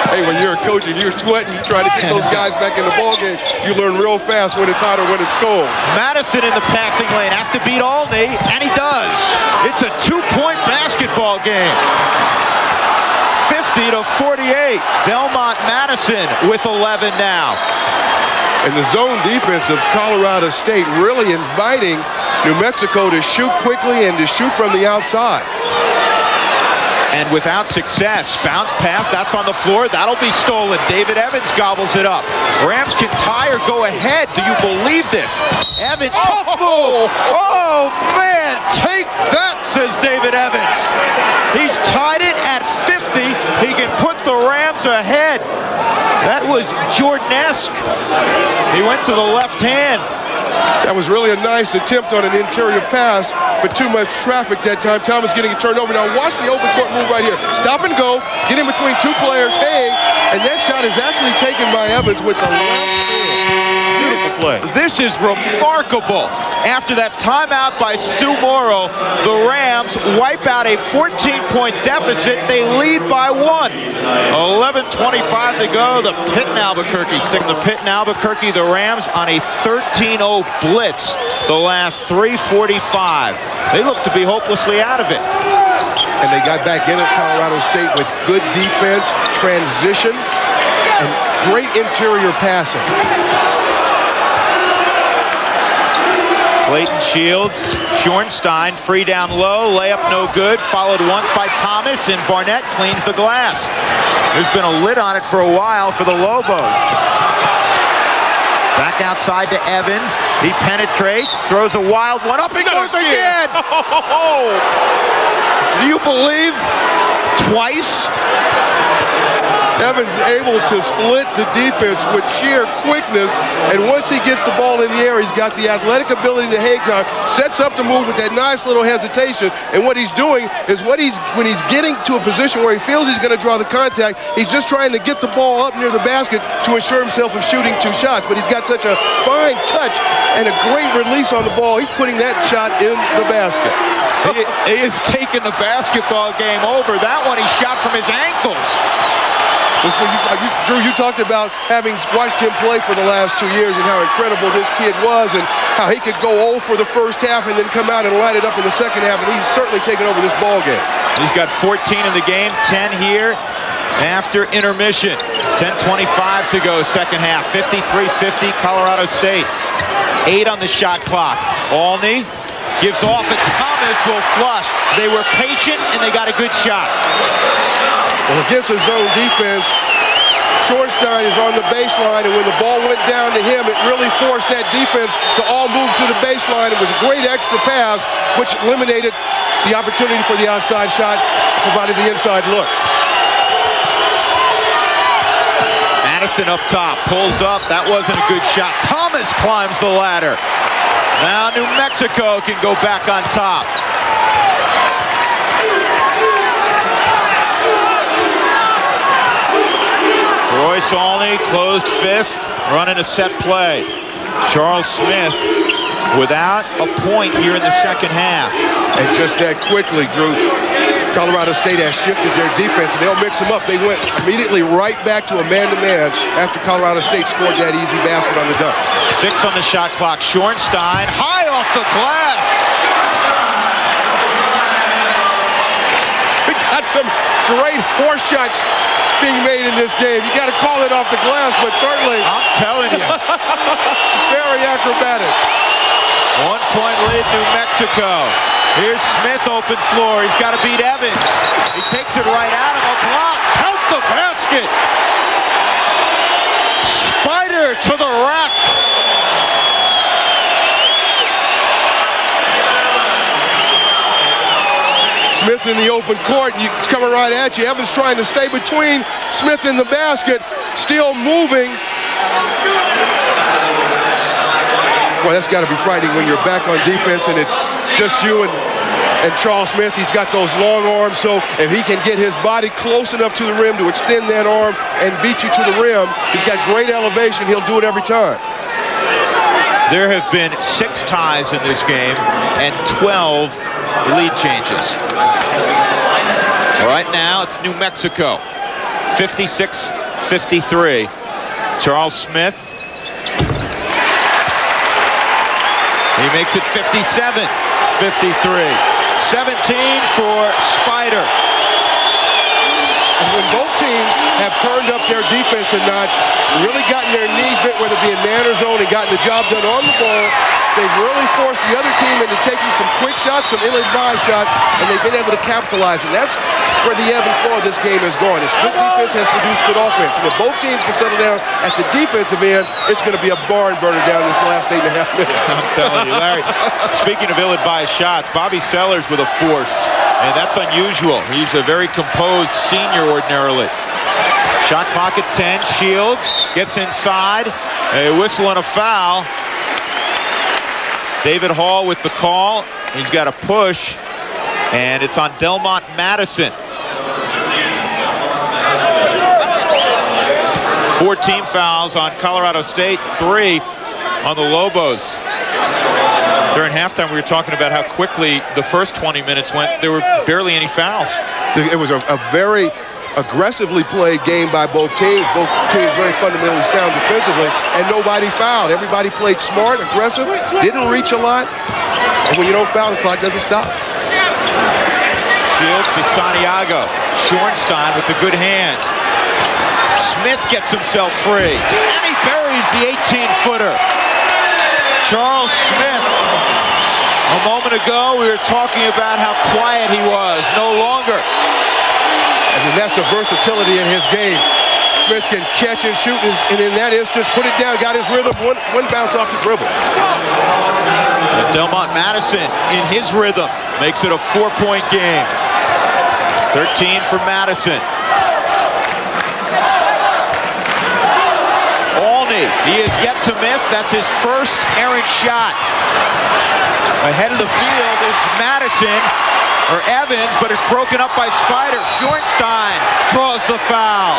Hey, when you're a coach and you're sweating, you're trying to get those guys back in the ballgame, you learn real fast when it's hot or when it's cold. Madison in the passing lane has to beat Olney, and he does. It's a 2-point basketball game. 50-48. Delmont Madison with 11 now. And the zone defense of Colorado State really inviting New Mexico to shoot quickly and to shoot from the outside. And without success, bounce pass, that's on the floor, that'll be stolen. David Evans gobbles it up. Rams can tie or go ahead. Do you believe this? Evans, oh man, take that, says David Evans. He's tied it at 50. He can put the Rams ahead. That was Jordan-esque. He went to the left hand. That was really a nice attempt on an interior pass, but too much traffic that time. Thomas getting it turned over. Now watch the open court move right here. Stop and go. Get in between 2 players. Hey, and that shot is actually taken by Evans with the left hand. Beautiful play. This is remarkable. After that timeout by Stu Morrow, the Rams wipe out a 14-point deficit. They lead by 1. 11:25 to go. The Pitt in Albuquerque. Sticking the Pitt in Albuquerque. The Rams on a 13-0 blitz the last 3:45. They look to be hopelessly out of it. And they got back in at Colorado State with good defense, transition, and great interior passing. Clayton Shields, Schornstein, free down low, layup no good, followed once by Thomas, and Barnett cleans the glass. There's been a lid on it for a while for the Lobos. Back outside to Evans, he penetrates, throws a wild one up and goes again! Do you believe? Twice? Evans able to split the defense with sheer quickness, and once he gets the ball in the air, he's got the athletic ability to hang time, sets up the move with that nice little hesitation, and what he's doing is when he's getting to a position where he feels he's going to draw the contact, he's just trying to get the ball up near the basket to assure himself of shooting 2 shots, but he's got such a fine touch and a great release on the ball, he's putting that shot in the basket. He is taking the basketball game over. That one he shot from his ankles. Drew, you talked about having watched him play for the last 2 years and how incredible this kid was and how he could go 0 for the first half and then come out and light it up in the second half, and he's certainly taken over this ball game. He's got 14 in the game, 10 here after intermission. 10:25 to go, second half. 53-50, Colorado State. 8 on the shot clock. Olney gives off, and Thomas will flush. They were patient, and they got a good shot. Well, against his zone defense, Schornstein is on the baseline, and when the ball went down to him, it really forced that defense to all move to the baseline. It was a great extra pass, which eliminated the opportunity for the outside shot, provided the inside look. Madison up top, pulls up. That wasn't a good shot. Thomas climbs the ladder. Now New Mexico can go back on top. Royce Olney, closed fist, running a set play. Charles Smith without a point here in the second half. And just that quickly, Drew, Colorado State has shifted their defense, and they'll mix them up. They went immediately right back to a man-to-man after Colorado State scored that easy basket on the dunk. 6 on the shot clock. Schornstein, high off the glass. got some great horse shots being made in this game. You got to call it off the glass, but certainly I'm telling you. very acrobatic. 1-point lead, New Mexico. Here's Smith, open floor. He's got to beat Evans. He takes it right at him. A block. Count the basket. Spider to the rack. Smith in the open court, and it's coming right at you. Evans trying to stay between Smith and the basket, still moving. Boy, that's got to be frightening when you're back on defense and it's just you and Charles Smith. He's got those long arms, so if he can get his body close enough to the rim to extend that arm and beat you to the rim, he's got great elevation. He'll do it every time. There have been 6 ties in this game and 12 lead changes. Right now, it's New Mexico, 56-53. Charles Smith. He makes it 57-53. 17 for Spider. And when both teams have turned up their defense a notch, really gotten their knees bent, whether it be in man or zone, and gotten the job done on the ball, they've really forced the other team into taking some quick shots, some ill-advised shots, and they've been able to capitalize. And that's where the ebb and flow of this game is going. It's good defense has produced good offense. And if both teams can settle down at the defensive end, it's going to be a barn burner down this last 8.5 minutes. I'm telling you, Larry. Speaking of ill-advised shots, Bobby Sellers with a force, and that's unusual. He's a very composed senior ordinarily. Shot clock at 10. Shields gets inside. A whistle and a foul. David Hall with the call. He's got a push, and it's on Delmont Madison. 14 fouls on Colorado State, 3 on the Lobos. During halftime, we were talking about how quickly the first 20 minutes went. There were barely any fouls. It was a very aggressively played game by both teams. Both teams very fundamentally sound defensively, and nobody fouled. Everybody played smart, aggressive, didn't reach a lot. And when you don't foul, the clock doesn't stop. Shields to Santiago. Schornstein with the good hand. Smith gets himself free, and he buries the 18-footer. Charles Smith. A moment ago, we were talking about how quiet he was. No longer. And that's the versatility in his game. Smith can catch and shoot, and in that instance, put it down, got his rhythm, one bounce off the dribble. And Delmont Madison in his rhythm makes it a 4-point game. 13 for Madison. Olney, he is yet to miss. That's his first errant shot. Ahead of the field is Madison, or Evans, but it's broken up by Spider. Schornstein draws the foul.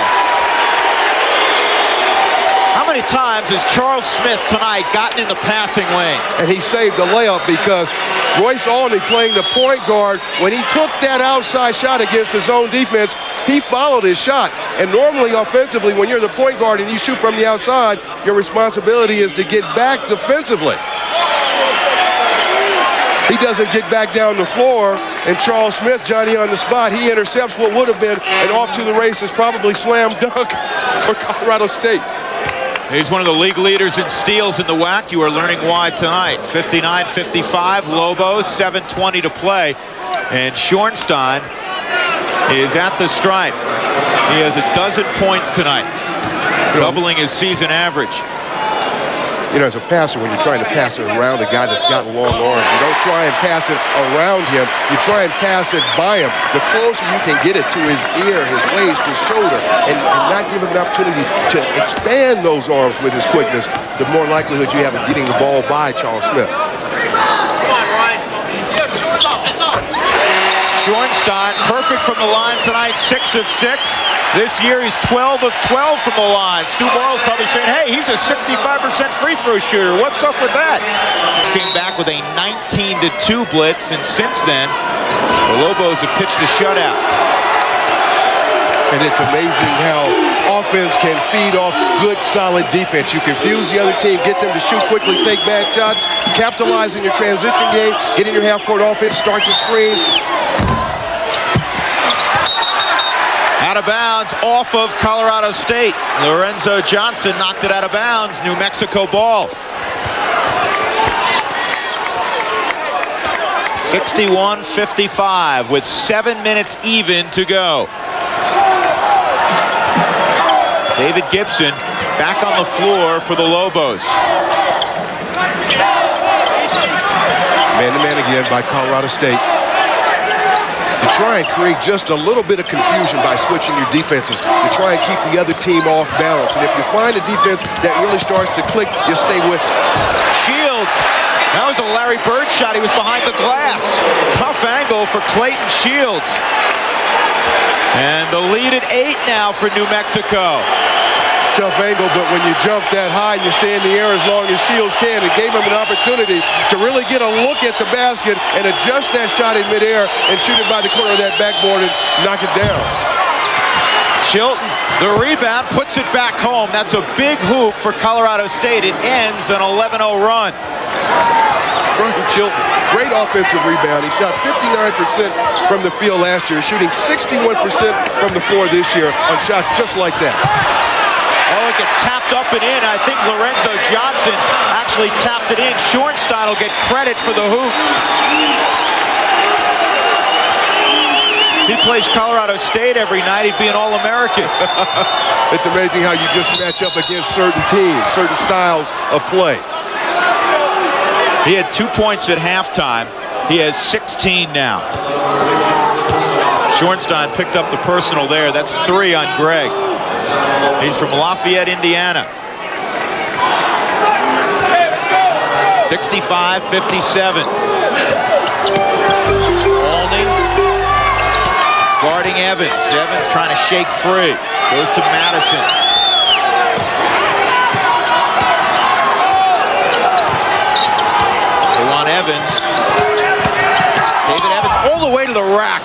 How many times has Charles Smith tonight gotten in the passing lane? And he saved the layup because Royce Olney, playing the point guard, when he took that outside shot against his own defense, he followed his shot. And normally offensively, when you're the point guard and you shoot from the outside, your responsibility is to get back defensively. He doesn't get back down the floor, and Charles Smith, Johnny on the spot, he intercepts what would have been an off to the races, probably slam dunk for Colorado State. He's one of the league leaders in steals in the WAC. You are learning why tonight. 59-55, Lobos, 7:20 to play. And Schornstein is at the stripe. He has 12 points tonight, doubling his season average. You know, as a passer, when you're trying to pass it around a guy that's got long arms, you don't try and pass it around him. You try and pass it by him. The closer you can get it to his ear, his waist, his shoulder, and not give him an opportunity to expand those arms with his quickness, the more likelihood you have of getting the ball by Charles Smith. Schornstein, perfect from the line tonight, 6 of 6. This year he's 12 of 12 from the line. Stu Morrill's probably saying, hey, he's a 65% free throw shooter. What's up with that? Came back with a 19-2 blitz, and since then, the Lobos have pitched a shutout. And it's amazing how offense can feed off good, solid defense. You confuse the other team, get them to shoot quickly, take bad shots, capitalize in your transition game, get in your half-court offense, start to screen. of bounds off of Colorado State. Lorenzo Johnson knocked it out of bounds. New Mexico ball. 61-55 with 7 minutes even to go. David Gibson back on the floor for the Lobos. Man-to-man again by Colorado State. You try and create just a little bit of confusion by switching your defenses. You try and keep the other team off balance. And if you find a defense that really starts to click, you stay with it. Shields. That was a Larry Bird shot. He was behind the glass. Tough angle for Clayton Shields. And the lead at 8 now for New Mexico. Tough angle, but when you jump that high and you stay in the air as long as Shields can, it gave him an opportunity to really get a look at the basket and adjust that shot in midair and shoot it by the corner of that backboard and knock it down. Chilton, the rebound, puts it back home. That's a big hoop for Colorado State. It ends an 11-0 run. Brian Chilton, great offensive rebound. He shot 59% from the field last year, shooting 61% from the floor this year on shots just like that. Oh, it gets tapped up and in. I think Lorenzo Johnson actually tapped it in. Shorenstein will get credit for the hoop. He plays Colorado State every night. He'd be an All-American. It's amazing how you just match up against certain teams, certain styles of play. He had 2 points at halftime. He has 16 now. Shorenstein picked up the personal there. That's 3 on Greg. He's from Lafayette, Indiana. 65-57. Alding guarding Evans. Evans trying to shake free. Goes to Madison. They want Evans. David Evans all the way to the rack.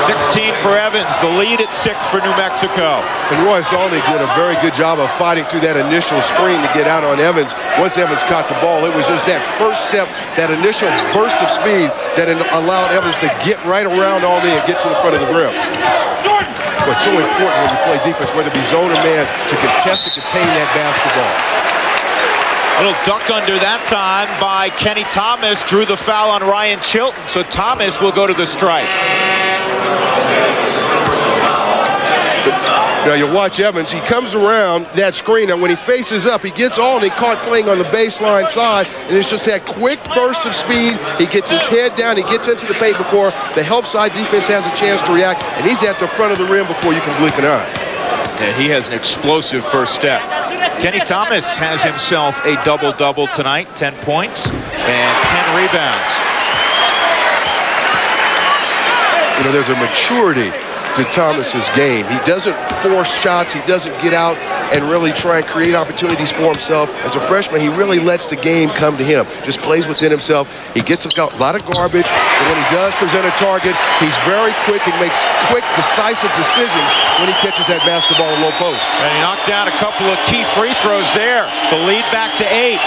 16 for Evans, the lead at 6 for New Mexico. And Royce Alding did a very good job of fighting through that initial screen to get out on Evans. Once Evans caught the ball, it was just that first step, that initial burst of speed that allowed Evans to get right around Alding and get to the front of the rim. But it's so important when you play defense, whether it be zone or man, to contest and contain that basketball. A little duck under that time by Kenny Thomas. Drew the foul on Ryan Chilton, so Thomas will go to the strike. Now you watch Evans, he comes around that screen, and when he faces up, he gets on, he caught playing on the baseline side, and it's just that quick burst of speed. He gets his head down, he gets into the paint before the help side defense has a chance to react, and he's at the front of the rim before you can blink an eye. Yeah, he has an explosive first step. Kenny Thomas has himself a double-double tonight, 10 points and 10 rebounds. You know, there's a maturity to Thomas's game. He doesn't force shots. He doesn't get out and really try and create opportunities for himself. As a freshman, he really lets the game come to him. Just plays within himself. He gets a lot of garbage, but when he does present a target, he's very quick and makes quick, decisive decisions when he catches that basketball in low post. And he knocked down a couple of key free throws there. The lead back to 8.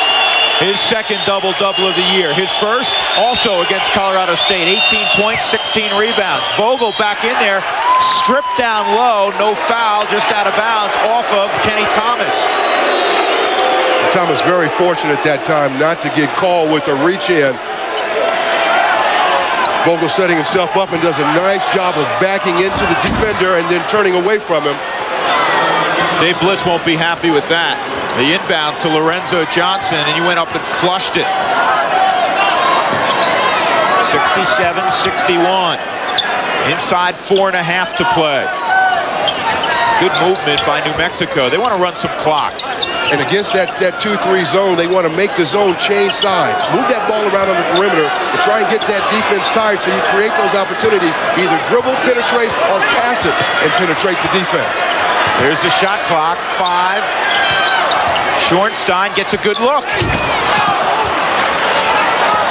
His second double-double of the year. His first also against Colorado State. 18 points, 16 rebounds. Vogel back in there, stripped down low, no foul, just out of bounds off of Kenny Thomas. Thomas very fortunate that time not to get called with a reach-in. Vogel setting himself up and does a nice job of backing into the defender and then turning away from him. Dave Bliss won't be happy with that. The inbounds to Lorenzo Johnson, and he went up and flushed it. 67-61. Inside 4.5 to play. Good movement by New Mexico. They want to run some clock. And against that 2-3 zone, they want to make the zone change sides. Move that ball around on the perimeter to try and get that defense tired so you create those opportunities. Either dribble, penetrate, or pass it and penetrate the defense. There's the shot clock. 5. Shorenstein gets a good look.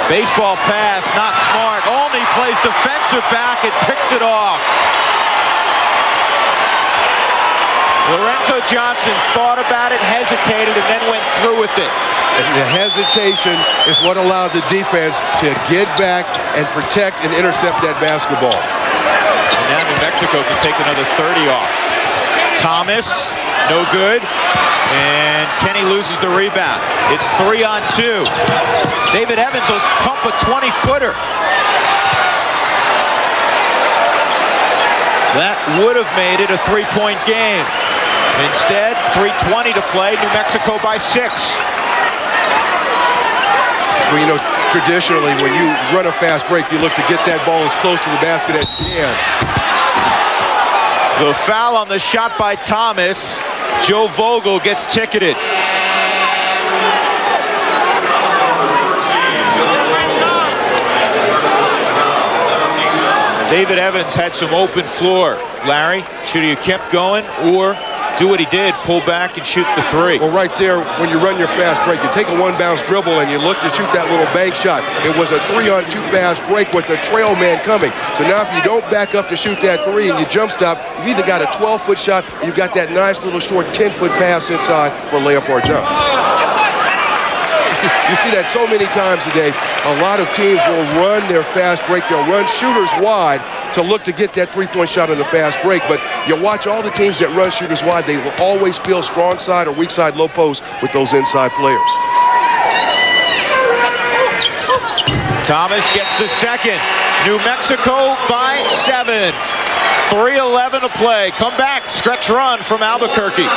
Baseball pass, not smart. Olney plays defensive back and picks it off. Lorenzo Johnson thought about it, hesitated, and then went through with it. And the hesitation is what allowed the defense to get back and protect and intercept that basketball. And now New Mexico can take another 30 off. Thomas, no good. And Kenny loses the rebound. It's 3-on-2. David Evans will pump a 20-footer. That would have made it a 3-point game. Instead, 3:20 to play, New Mexico by 6. Well, you know, traditionally, when you run a fast break, you look to get that ball as close to the basket as you can. The foul on the shot by Thomas. Joe Vogel gets ticketed. David Evans had some open floor. Larry, should he have kept going or do what he did, pull back and shoot the 3? Well, right there, when you run your fast break, you take a one-bounce dribble and you look to shoot that little bank shot. It was a 3-on-2 fast break with the trail man coming. So now if you don't back up to shoot that 3 and you jump stop, you've either got a 12-foot shot or you've got that nice little short 10-foot pass inside for a layup or a jump. You see that so many times today. A lot of teams will run their fast break. They'll run shooters wide to look to get that 3-point shot in the fast break. But you watch all the teams that run shooters wide, they will always feel strong side or weak side low post with those inside players. Thomas gets the second. New Mexico by 7. 3:11 to play. Come back, stretch run from Albuquerque.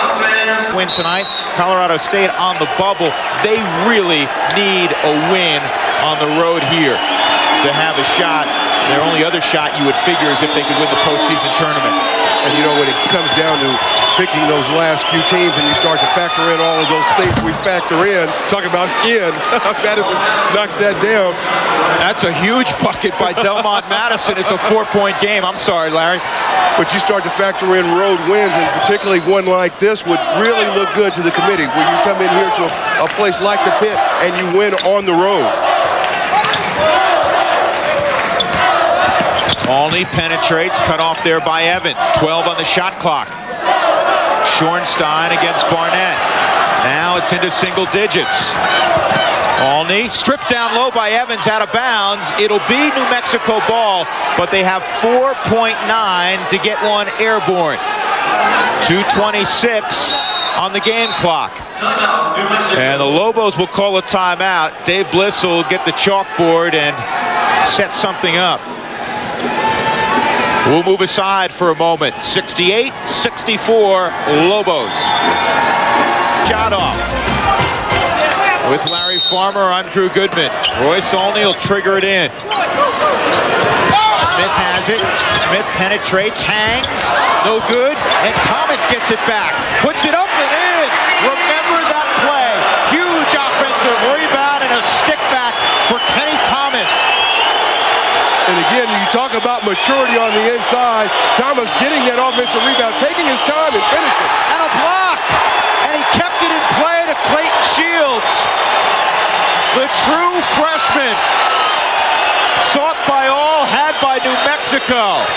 Win tonight. Colorado State on the bubble. They really need a win on the road here to have a shot. Their only other shot you would figure is if they could win the postseason tournament. And you know, when it comes down to picking those last few teams and you start to factor in all of those things we factor in, talk about in, Madison knocks that down. That's a huge bucket by Delmont Madison. It's a 4-point game. I'm sorry, Larry. But you start to factor in road wins, and particularly one like this would really look good to the committee, where you come in here to a place like the Pit and you win on the road. Olney penetrates, cut off there by Evans. 12 on the shot clock. Schornstein against Barnett. Now it's into single digits. Olney stripped down low by Evans, out of bounds. It'll be New Mexico ball, but they have 4.9 to get one airborne. 2:26 on the game clock. And the Lobos will call a timeout. Dave Bliss will get the chalkboard and set something up. We'll move aside for a moment. 68-64 Lobos. Shot off. With Larry Farmer, I'm Drew Goodman. Royce Olney will trigger it in. Smith has it. Smith penetrates, hangs, no good, and Thomas gets it back. Puts it up and in. Remember that play. Huge offensive rebound and a stick back for Kenny Thomas. And again, you talk about maturity on the inside. Thomas getting that offensive rebound, taking his time and finishing. And a block. And he kept it in play to Clayton Shields. The true freshman. Sought by all, had by New Mexico.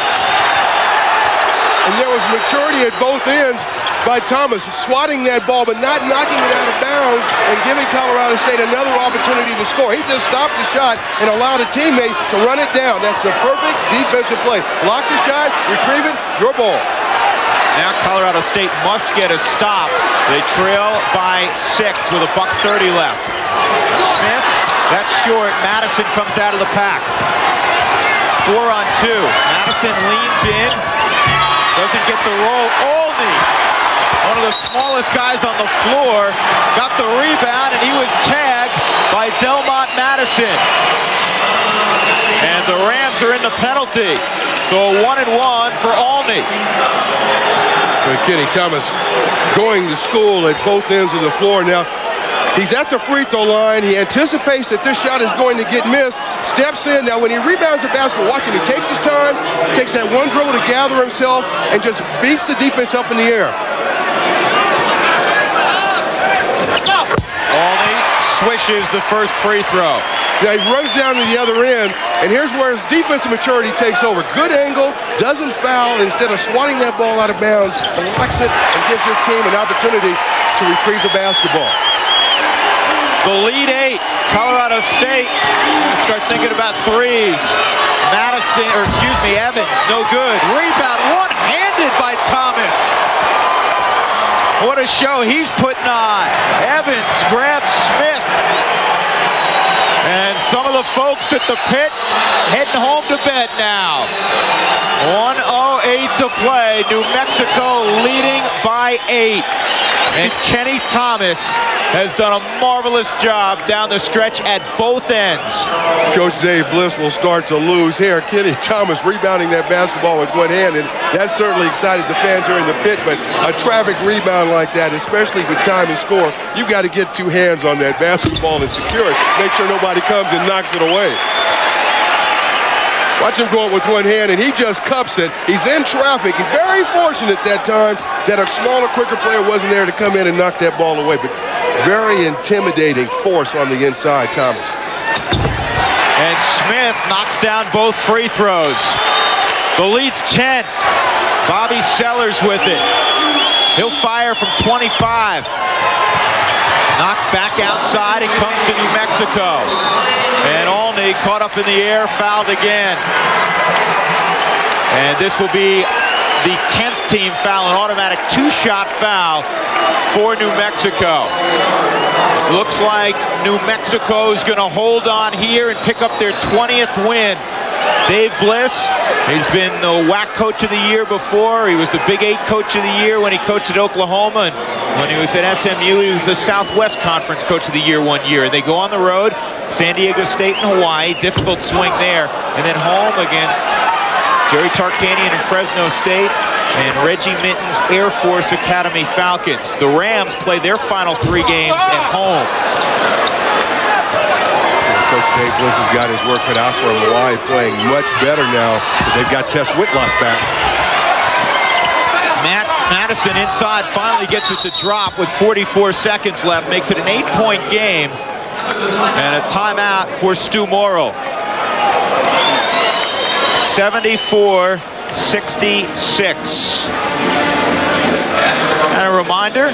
And there was maturity at both ends by Thomas, swatting that ball but not knocking it out of bounds and giving Colorado State another opportunity to score. He just stopped the shot and allowed a teammate to run it down. That's the perfect defensive play. Block the shot, retrieve it, your ball. Now Colorado State must get a stop. They trail by 6 with $1:30 left. Smith, that's short. Madison comes out of the pack. 4-on-2. Madison leans in. Doesn't get the roll. Olney, one of the smallest guys on the floor, got the rebound, and he was tagged by Delmont Madison. And the Rams are in the penalty. So a 1-and-1 for Olney. Kenny Thomas going to school at both ends of the floor now. He's at the free throw line. He anticipates that this shot is going to get missed. Steps in. Now, when he rebounds the basketball, watch him. He takes his time, takes that one dribble to gather himself, and just beats the defense up in the air. Olney swishes the first free throw. Now, he runs down to the other end, and here's where his defensive maturity takes over. Good angle, doesn't foul. Instead of swatting that ball out of bounds, collects it and gives his team an opportunity to retrieve the basketball. The lead 8, Colorado State. Start thinking about threes. Evans, no good. Rebound, one-handed by Thomas. What a show he's putting on. Evans grabs Smith. And some of the folks at the pit heading home to bed now. 1:08 to play. New Mexico leading by 8. And Kenny Thomas has done a marvelous job down the stretch at both ends. Coach Dave Bliss will start to lose here. Kenny Thomas rebounding that basketball with one hand, and that certainly excited the fans here in the pit. But a traffic rebound like that, especially with time and score, you got to get 2 hands on that basketball and secure it. Make sure nobody comes and knocks it away. Watch him go up with one hand, and he just cups it. He's in traffic, and very fortunate that time that a smaller, quicker player wasn't there to come in and knock that ball away. But very intimidating force on the inside, Thomas. And Smith knocks down both free throws. The lead's 10. Bobby Sellers with it. He'll fire from 25. Knocked back outside, it comes to New Mexico. And Olney caught up in the air, fouled again. And this will be the 10th team foul, an automatic 2-shot foul for New Mexico. Looks like New Mexico is going to hold on here and pick up their 20th win. Dave Bliss, he's been the WAC Coach of the Year before. He was the Big 8 Coach of the Year when he coached at Oklahoma. And when he was at SMU, he was the Southwest Conference Coach of the Year one year. And they go on the road, San Diego State and Hawaii, difficult swing there. And then home against Jerry Tarkanian and Fresno State and Reggie Minton's Air Force Academy Falcons. The Rams play their final 3 games at home. Coach Dave Bliss has got his work cut out for him. Hawaii playing much better now that they've got Tess Whitlock back. Madison inside finally gets it to drop with 44 seconds left. Makes it an 8-point game. And a timeout for Stu Morrill. 74-66. And a reminder,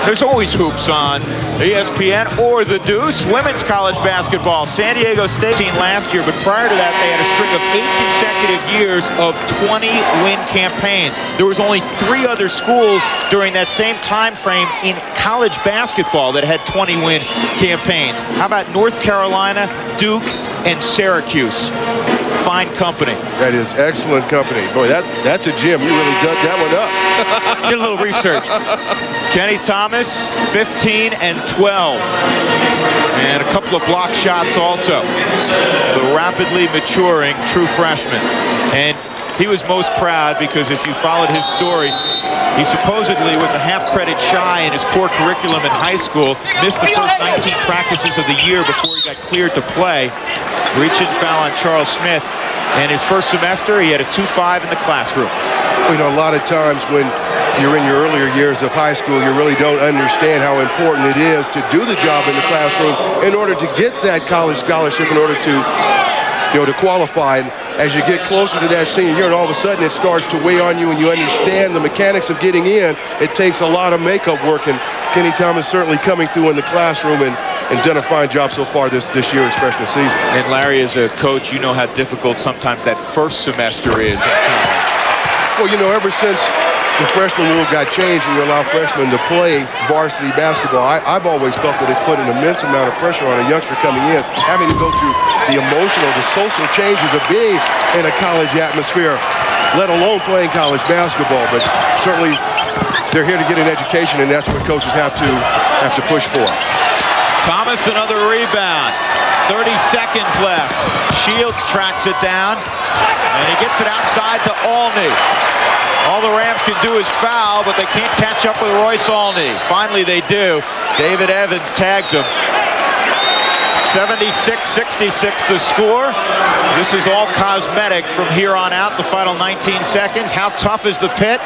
there's always hoops on ESPN or The Deuce. Women's college basketball, San Diego State team last year, but prior to that, they had a string of 8 consecutive years of 20-win campaigns. There was only 3 other schools during that same time frame in college basketball that had 20-win campaigns. How about North Carolina, Duke, and Syracuse? Fine company. That is excellent company. Boy, that's a gym. You really dug that one up. Did a little research. Kenny Thomas, 15 and 12. And a couple of block shots also. The rapidly maturing true freshman. And he was most proud because if you followed his story, he supposedly was a half-credit shy in his core curriculum in high school. Missed the first 19 practices of the year before he got cleared to play. Reach-in foul on Charles Smith. And his first semester, he had a 2.5 in the classroom. You know, a lot of times when you're in your earlier years of high school, you really don't understand how important it is to do the job in the classroom in order to get that college scholarship, in order to, to qualify. And as you get closer to that senior year, and all of a sudden it starts to weigh on you and you understand the mechanics of getting in, it takes a lot of makeup work. And Kenny Thomas certainly coming through in the classroom and done a fine job so far this year, his freshman season. And Larry, as a coach, you know how difficult sometimes that first semester is. Well, ever since the freshman rule got changed and you allow freshmen to play varsity basketball, I've always felt that it's put an immense amount of pressure on a youngster coming in, having to go through the emotional, the social changes of being in a college atmosphere, let alone playing college basketball. But certainly they're here to get an education, and that's what coaches have to push for. Thomas, another rebound. 30 seconds left. Shields tracks it down, and he gets it outside to Olney. All the Rams can do is foul, but they can't catch up with Royce Olney. Finally, they do. David Evans tags him. 76-66 the score. This is all cosmetic from here on out, the final 19 seconds. How tough is the pit?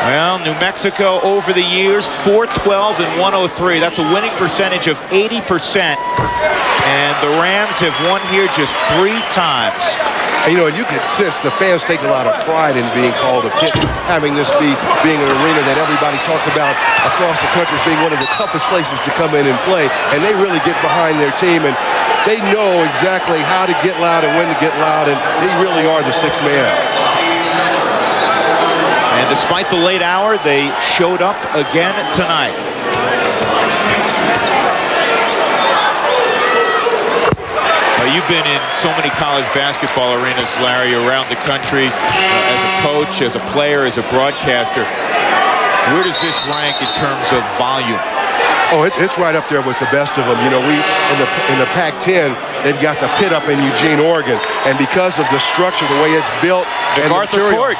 Well, New Mexico over the years, 412 and 103. That's a winning percentage of 80%. And the Rams have won here just 3 times. And, you can sense the fans take a lot of pride in being called the Pit, having this being an arena that everybody talks about across the country as being one of the toughest places to come in and play. And they really get behind their team, and they know exactly how to get loud and when to get loud, and they really are the sixth man. And despite the late hour, they showed up again tonight. You've been in so many college basketball arenas, Larry, around the country, as a coach, as a player, as a broadcaster. Where does this rank in terms of volume? Oh, it's right up there with the best of them. We in the Pac-10, they've got the Pit up in Eugene, Oregon, and because of the structure, the way it's built, and MacArthur Court,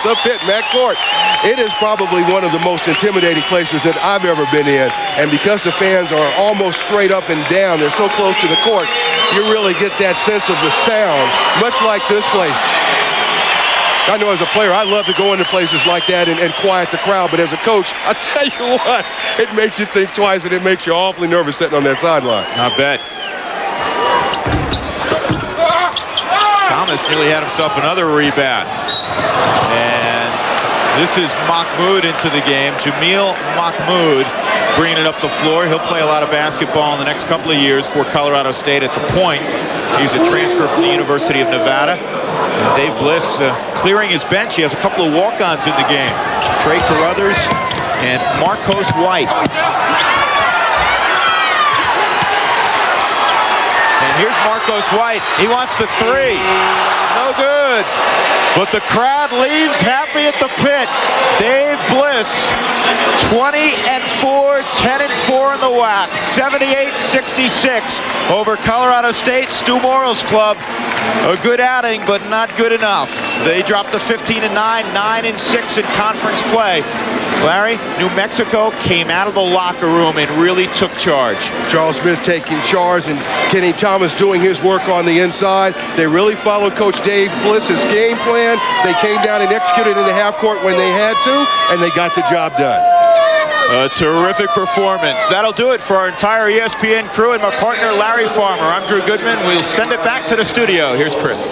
the Pit, Mac Court, it is probably one of the most intimidating places that I've ever been in. And because the fans are almost straight up and down, they're so close to the court, you really get that sense of the sound, much like this place. I know as a player, I love to go into places like that and quiet the crowd, but as a coach, I tell you what, it makes you think twice, and it makes you awfully nervous sitting on that sideline. I bet. Thomas nearly had himself another rebound. And this is Mahmoud into the game. Jamil Mahmoud bringing it up the floor. He'll play a lot of basketball in the next couple of years for Colorado State at the point. He's a transfer from the University of Nevada. And Dave Bliss clearing his bench. He has a couple of walk-ons in the game. Trey Carruthers and Marcos White. And here's Marcos White. He wants the three. No good. But the crowd leaves happy at the Pit. Dave Bliss, 20-4, 10-4 in the WAC, 78-66 over Colorado State. Stu Morrill's club, a good outing, but not good enough. They dropped to 15-9, 9-6 in conference play. Larry, New Mexico came out of the locker room and really took charge. Charles Smith taking charge and Kenny Thomas doing his work on the inside. They really followed Coach Dave Bliss's game plan. They came down and executed in the half court when they had to, and they got the job done. A terrific performance. That'll do it for our entire ESPN crew and my partner Larry Farmer. I'm Drew Goodman. We'll send it back to the studio. Here's Chris.